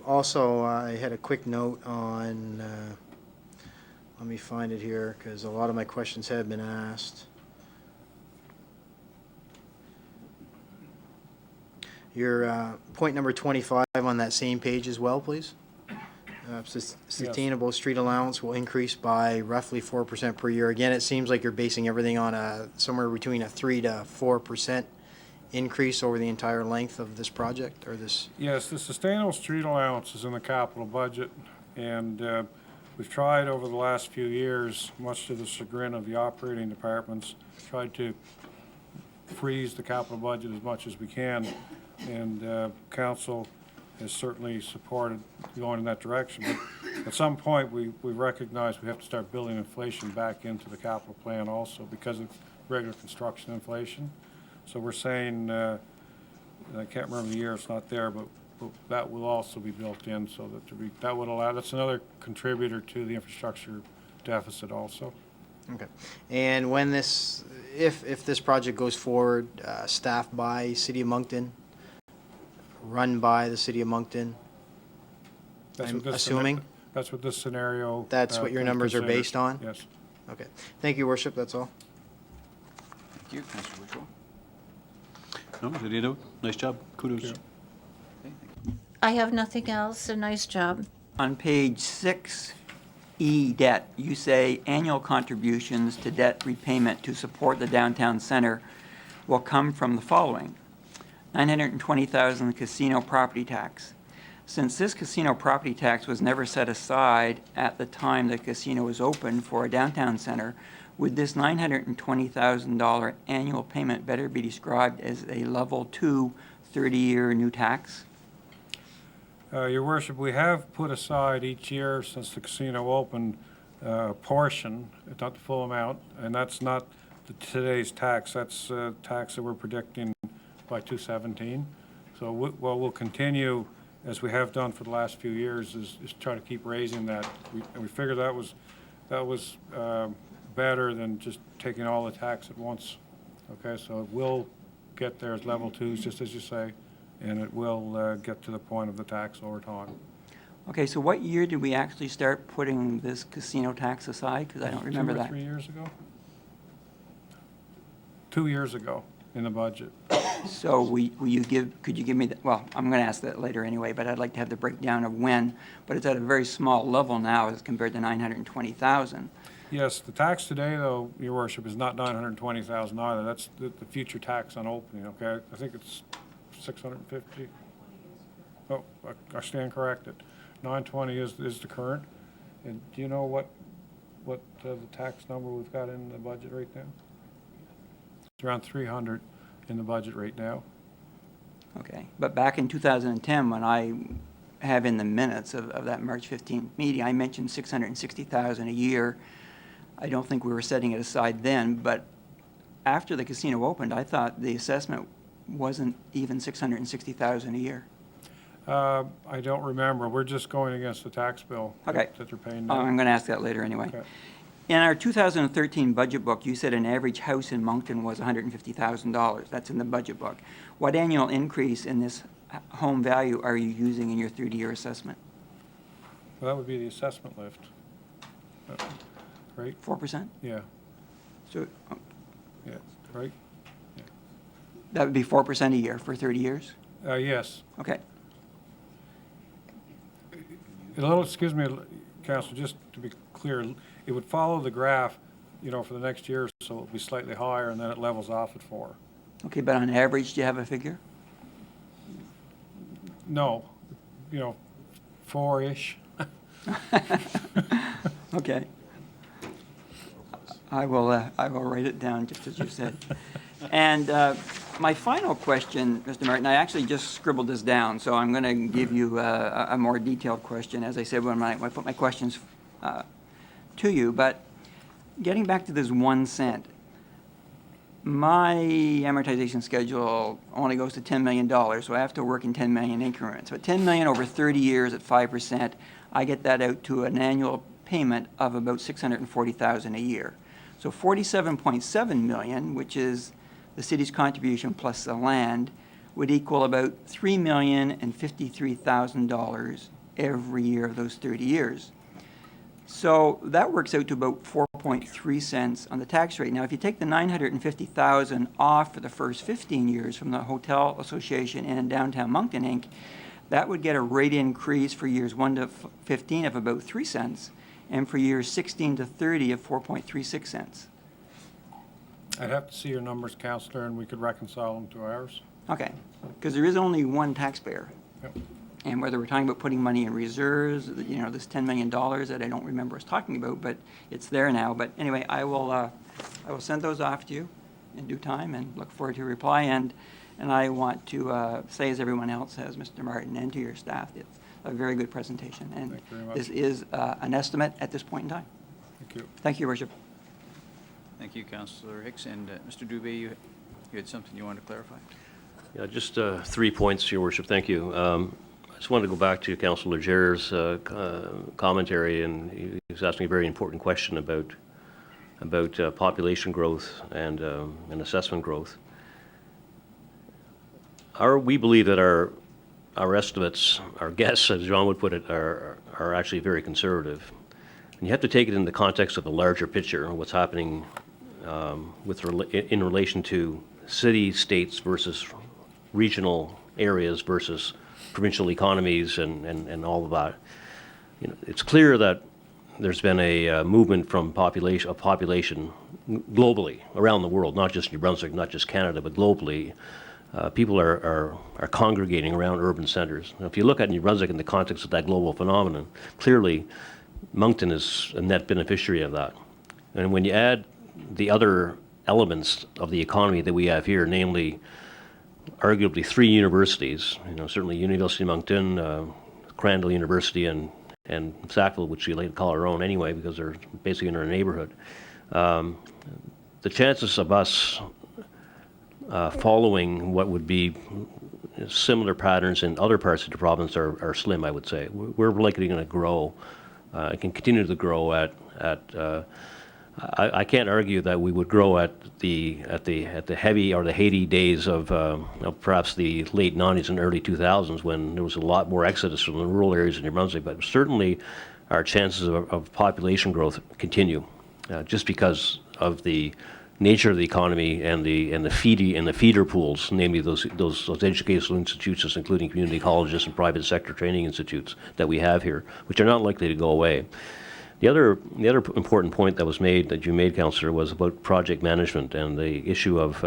Also, I had a quick note on, let me find it here, because a lot of my questions have been asked. Your point number 25 on that same page as well, please. Sustainable street allowance will increase by roughly 4% per year. Again, it seems like you're basing everything on somewhere between a 3 to 4% increase over the entire length of this project, or this? Yes, the sustainable street allowance is in the capital budget, and we've tried over the last few years, much to the chagrin of the operating departments, tried to freeze the capital budget as much as we can, and council has certainly supported going in that direction. But at some point, we recognize we have to start building inflation back into the capital plan also because of regular construction inflation. So we're saying, I can't remember the year, it's not there, but that will also be built in so that that would allow, that's another contributor to the infrastructure deficit also. Okay. And when this, if this project goes forward, staffed by City of Moncton, run by the City of Moncton, I'm assuming? That's what this scenario. That's what your numbers are considers. based on? Yes. Okay. Thank you, Your Worship, that's all. Thank you, Councillor Wittrell. No, did you do it? Nice job. Kudos. Thank Okay, thank you. I have nothing else. A nice job. On page 6E, debt, you say annual contributions to debt repayment to support the downtown center will come from the following: $920,000 casino property tax. Since this casino property tax was never set aside at the time the casino was open for a downtown center, would this $920,000 annual payment better be described as a level 2 30-year new tax? Your Worship, we have put aside each year since the casino opened a portion, not the full amount, and that's not today's tax. That's tax that we're predicting by 2017. So what we'll continue, as we have done for the last few years, is try to keep raising that. We figured that was better than just taking all the tax at once. Okay, so it will get there as level 2s, just as you say, and it will get to the point of the tax over time. Okay, so what year did we actually start putting this casino tax aside? Because I don't remember 2 or that. 3 years ago? 2 years ago in the budget. So could you give me, well, I'm going to ask that later anyway, but I'd like to have the breakdown of when, but it's at a very small level now as compared to 920,000. Yes, the tax today, though, Your Worship, is not 920,000 either. That's the future tax on opening, okay? I think it's 650. Oh, I stand corrected. 920 is the current. And do you know what the tax number we've got in the budget right now? It's around 300 in the budget right now. Okay, but back in 2010, when I have in the minutes of that March 15th meeting, I mentioned 660,000 a year. I don't think we were setting it aside then, but after the casino opened, I thought the assessment wasn't even 660,000 a year. I don't remember. We're just going against the tax bill Okay. that they're paying now. I'm going to ask that later anyway. Okay. In our 2013 budget book, you said an average house in Moncton was $150,000. That's in the budget book. What annual increase in this home value are you using in your 30-year assessment? Well, that would be the assessment lift. Right? 4%? Yeah, So yeah, right? that would be 4% a year for 30 years? Yes. Okay. Excuse me, Councilor, just to be clear, it would follow the graph, for the next year, so it'll be slightly higher, and then it levels off at 4. Okay, but on average, do you have a figure? No, 4-ish. Okay. I will write it down just as you said. And my final question, Mr. Martin, I actually just scribbled this down, so I'm going to give you a more detailed question, as I said when I put my questions to you. But getting back to this 1 cent, my amortization schedule only goes to $10 million, so I have to work in 10 million increments. But 10 million over 30 years at 5%, I get that out to an annual payment of about $640,000 a year. So 47.7 million, which is the city's contribution plus the land, would equal about $3,053,000 every year of those 30 years. So that works out to about 4.3 cents on the tax rate. Now, if you take the 950,000 off for the first 15 years from the Hotel Association and Downtown Moncton Inc., that would get a rate increase for years 1 to 15 of about 3 cents, and for years 16 to 30 of 4.36 cents. I'd have to see your numbers, Councilor, and we could reconcile them to ours. Okay, because there is only one taxpayer. Yep. And whether we're talking about putting money in reserves, this $10 million that I don't remember us talking about, but it's there now. But anyway, I will send those off to you in due time and look forward to your reply. And I want to say, as everyone else has, Mr. Martin, and to your staff, it's a very good presentation. And Thank you very much. this is an estimate at this point in time. Thank you. Thank you, Your Worship. Thank you, Councillor Hicks. And Mr. Dubé, you had something you wanted to clarify? Yeah, just 3 points, Your Worship. Thank you. I just wanted to go back to Councillor Leger's commentary, and he was asking a very important question about population growth and assessment growth. We believe that our our estimates, our guess, as John would put it, are actually very conservative. And you have to take it in the context of the larger picture, what's happening in relation to city, states versus regional areas versus provincial economies and all of that. You know, it's clear that there's been a movement from population globally, around the world, not just New Brunswick, not just Canada, but globally. People are congregating around urban centers. Now, if you look at New Brunswick in the context of that global phenomenon, clearly Moncton is a net beneficiary of that. And when you add the other elements of the economy that we have here, namely arguably 3 universities, you know, certainly University of Moncton, Crandall University, and Sackville, which we like to call our own anyway because they're basically in our neighborhood. The chances of us following what would be similar patterns in other parts of the province are slim, I would say. We're likely going to grow, can continue to grow at I can't argue that we would grow at the heavy or the Haiti days of perhaps the late 90s and early 2000s when there was a lot more exodus from the rural areas in New Brunswick, but certainly our chances of population growth continue just because of the nature of the economy and the feeder pools, namely those educational institutions, including community colleges and private sector training institutes that we have here, which are not likely to go away. The other important point that you made, Councillor, was about project management and the issue of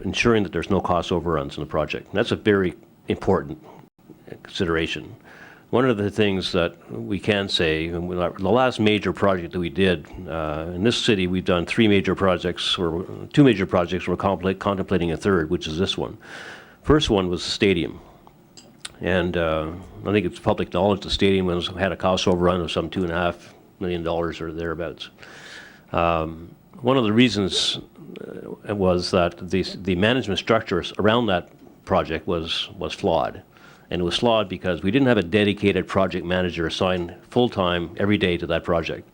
ensuring that there's no cost overruns in the project. And that's a very important consideration. One of the things that we can say, the last major project that we did in this city, we've done 2 major projects. We're contemplating a third, which is this one. First one was the stadium. And I think it's public knowledge the stadium had a cost overrun of some $2.5 million or thereabouts. One of the reasons was that the management structures around that project was flawed. And it was flawed because we didn't have a dedicated project manager assigned full-time every day to that project.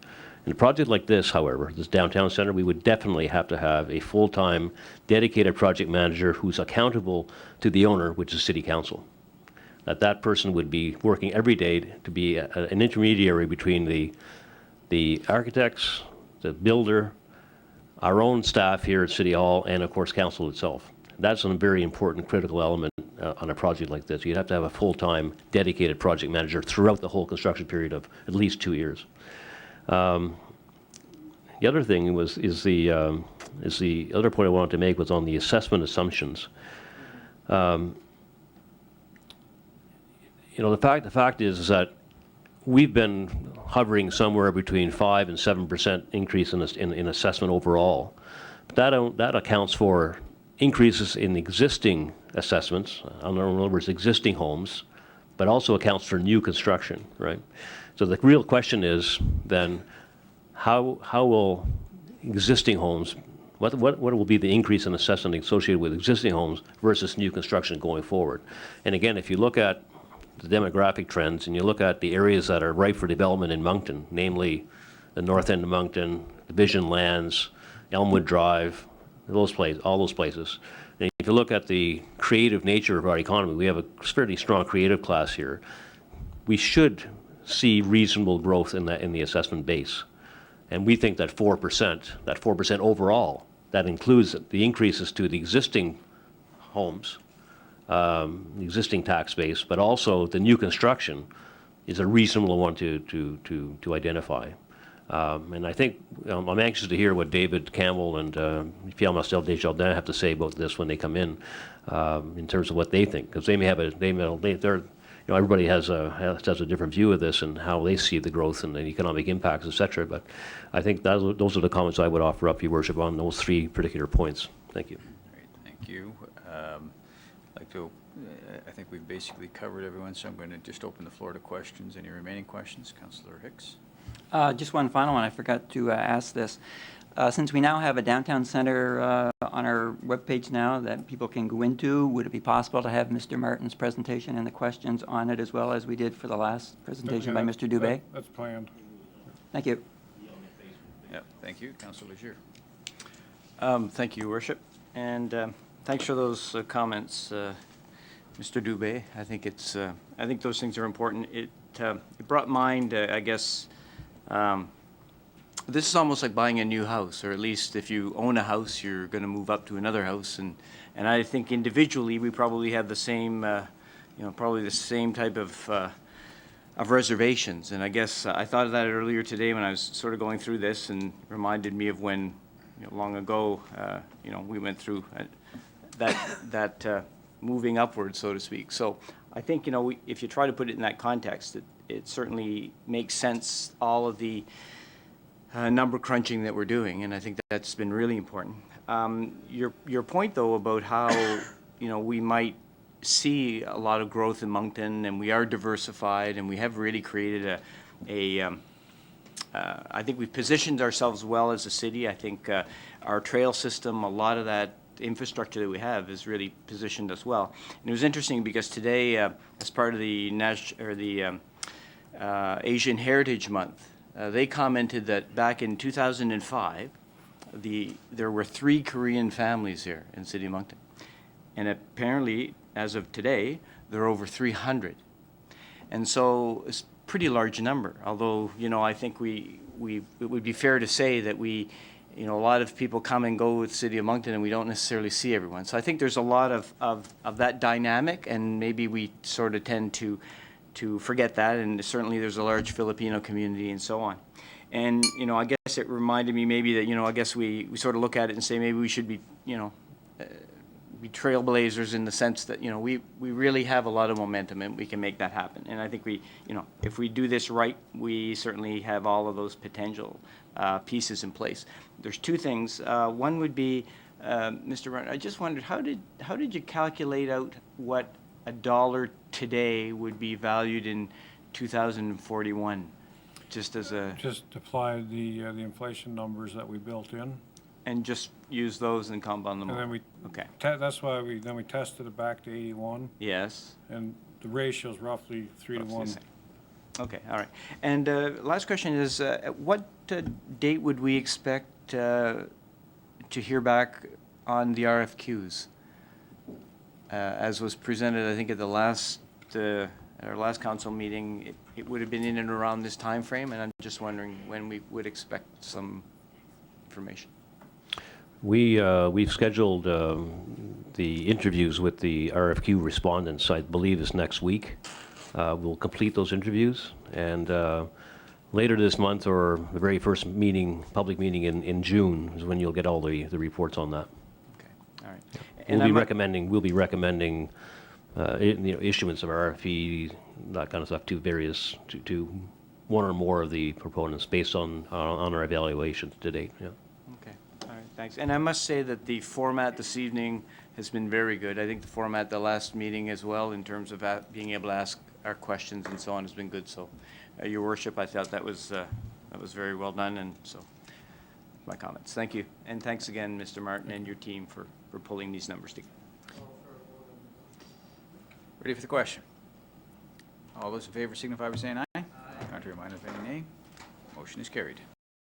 In a project like this, however, this downtown center, we would definitely have to have a full-time dedicated project manager who's accountable to the owner, which is City Council. That person would be working every day to be an intermediary between the architects, the builder, our own staff here at City Hall, and of course Council itself. That's a very important, critical element on a project like this. You'd have to have a full-time, dedicated project manager throughout the whole construction period of at least 2 years. The other thing is the other point I wanted to make was on the assessment assumptions. You know, the fact is that we've been hovering somewhere between 5% and 7% increase in assessment overall. But that accounts for increases in existing assessments, in other words, existing homes, but also accounts for new construction, right? So the real question is then, how will existing homes, what will be the increase in assessment associated with existing homes versus new construction going forward? And again, if you look at the demographic trends and you look at the areas that are ripe for development in Moncton, namely the north end of Moncton, the Vision Lands, Elmwood Drive, all those places. And if you look at the creative nature of our economy, we have a fairly strong creative class here. We should see reasonable growth in the assessment base. And we think that 4% overall, that includes the increases to the existing homes, the existing tax base, but also the new construction is a reasonable one to identify. And I think I'm anxious to hear what David Campbell and Pierre Marcel Desjardins have to say about this when they come in terms of what they think, because they may have everybody has a different view of this and how they see the growth and the economic impacts, etc. But I think those are the comments I would offer up, Your Worship, on those 3 particular points. Thank you. Great, thank you. I think we've basically covered everyone, so I'm going to just open the floor to questions. Any remaining questions? Councillor Hicks. Just one final one. I forgot to ask this. Since we now have a downtown center on our webpage now that people can go into, would it be possible to have Mr. Martin's presentation and the questions on it as well as we did for the last presentation by Mr. Dubé? That's planned. Thank you. Yeah, thank you. Councillor Legier. Thank you, Worship, and thanks for those comments, Mr. Dubé. I think it's, I think those things are important. It brought mind, I guess, this is almost like buying a new house, or at least if you own a house, you're going to move up to another house. And I think individually, we probably have the same, probably the same type of reservations. And I guess I thought of that earlier today when I was sort of going through this, and reminded me of when, long ago, we went through that moving upward, so to speak. So I think, if you try to put it in that context, it certainly makes sense, all of the number crunching that we're doing, and I think that's been really important. Your point, though, about how, we might see a lot of growth in Moncton, and we are diversified, and we have really created I think we've positioned ourselves well as a city. I think our trail system, a lot of that infrastructure that we have has really positioned us well. And it was interesting because today, as part of the Asian Heritage Month, they commented that back in 2005, there were 3 Korean families here in City of Moncton. And apparently, as of today, there are over 300. And so it's a pretty large number, although, I think it would be fair to say that a lot of people come and go with City of Moncton, and we don't necessarily see everyone. So I think there's a lot of that dynamic, and maybe we sort of tend to forget that, and certainly there's a large Filipino community and so on. And, I guess it reminded me maybe that, I guess we sort of look at it and say maybe we should be, be trailblazers in the sense that, we really have a lot of momentum and we can make that happen. And I think if we do this right, we certainly have all of those potential pieces in place. There's 2 things. One would be, Mr. Martin, I just wondered, how did you calculate out what $1 today would be valued in 2041? Just apply the inflation numbers that we built in. And just use those and compound them And all? then we, Okay. that's why we tested it back to 81, Yes. and the ratio's roughly 3 to 1. Okay, all right. And last question is, at what date would we expect to hear back on the RFQs? As was presented, I think, at our last council meeting, it would have been in and around this time frame, and I'm just wondering when we would expect some information. We've scheduled the interviews with the RFQ respondents, I believe, is next week. We'll complete those interviews, and later this month, or the very first public meeting in June, is when you'll get all the reports on that. Okay, all right. We'll be recommending issuance of RFP, that kind of stuff, to one or more of the proponents based on our evaluation to date. Yeah. Okay, all right, thanks. And I must say that the format this evening has been very good. I think the format the last meeting as well, in terms of being able to ask our questions and so on, has been good. So, Your Worship, I thought that was very well done, and so my comments. Thank you, and thanks again, Mr. Martin, and your team for pulling these numbers together. Ready for the question? All those in favor signify by saying aye. Contrary minded, voting nay. Motion is carried.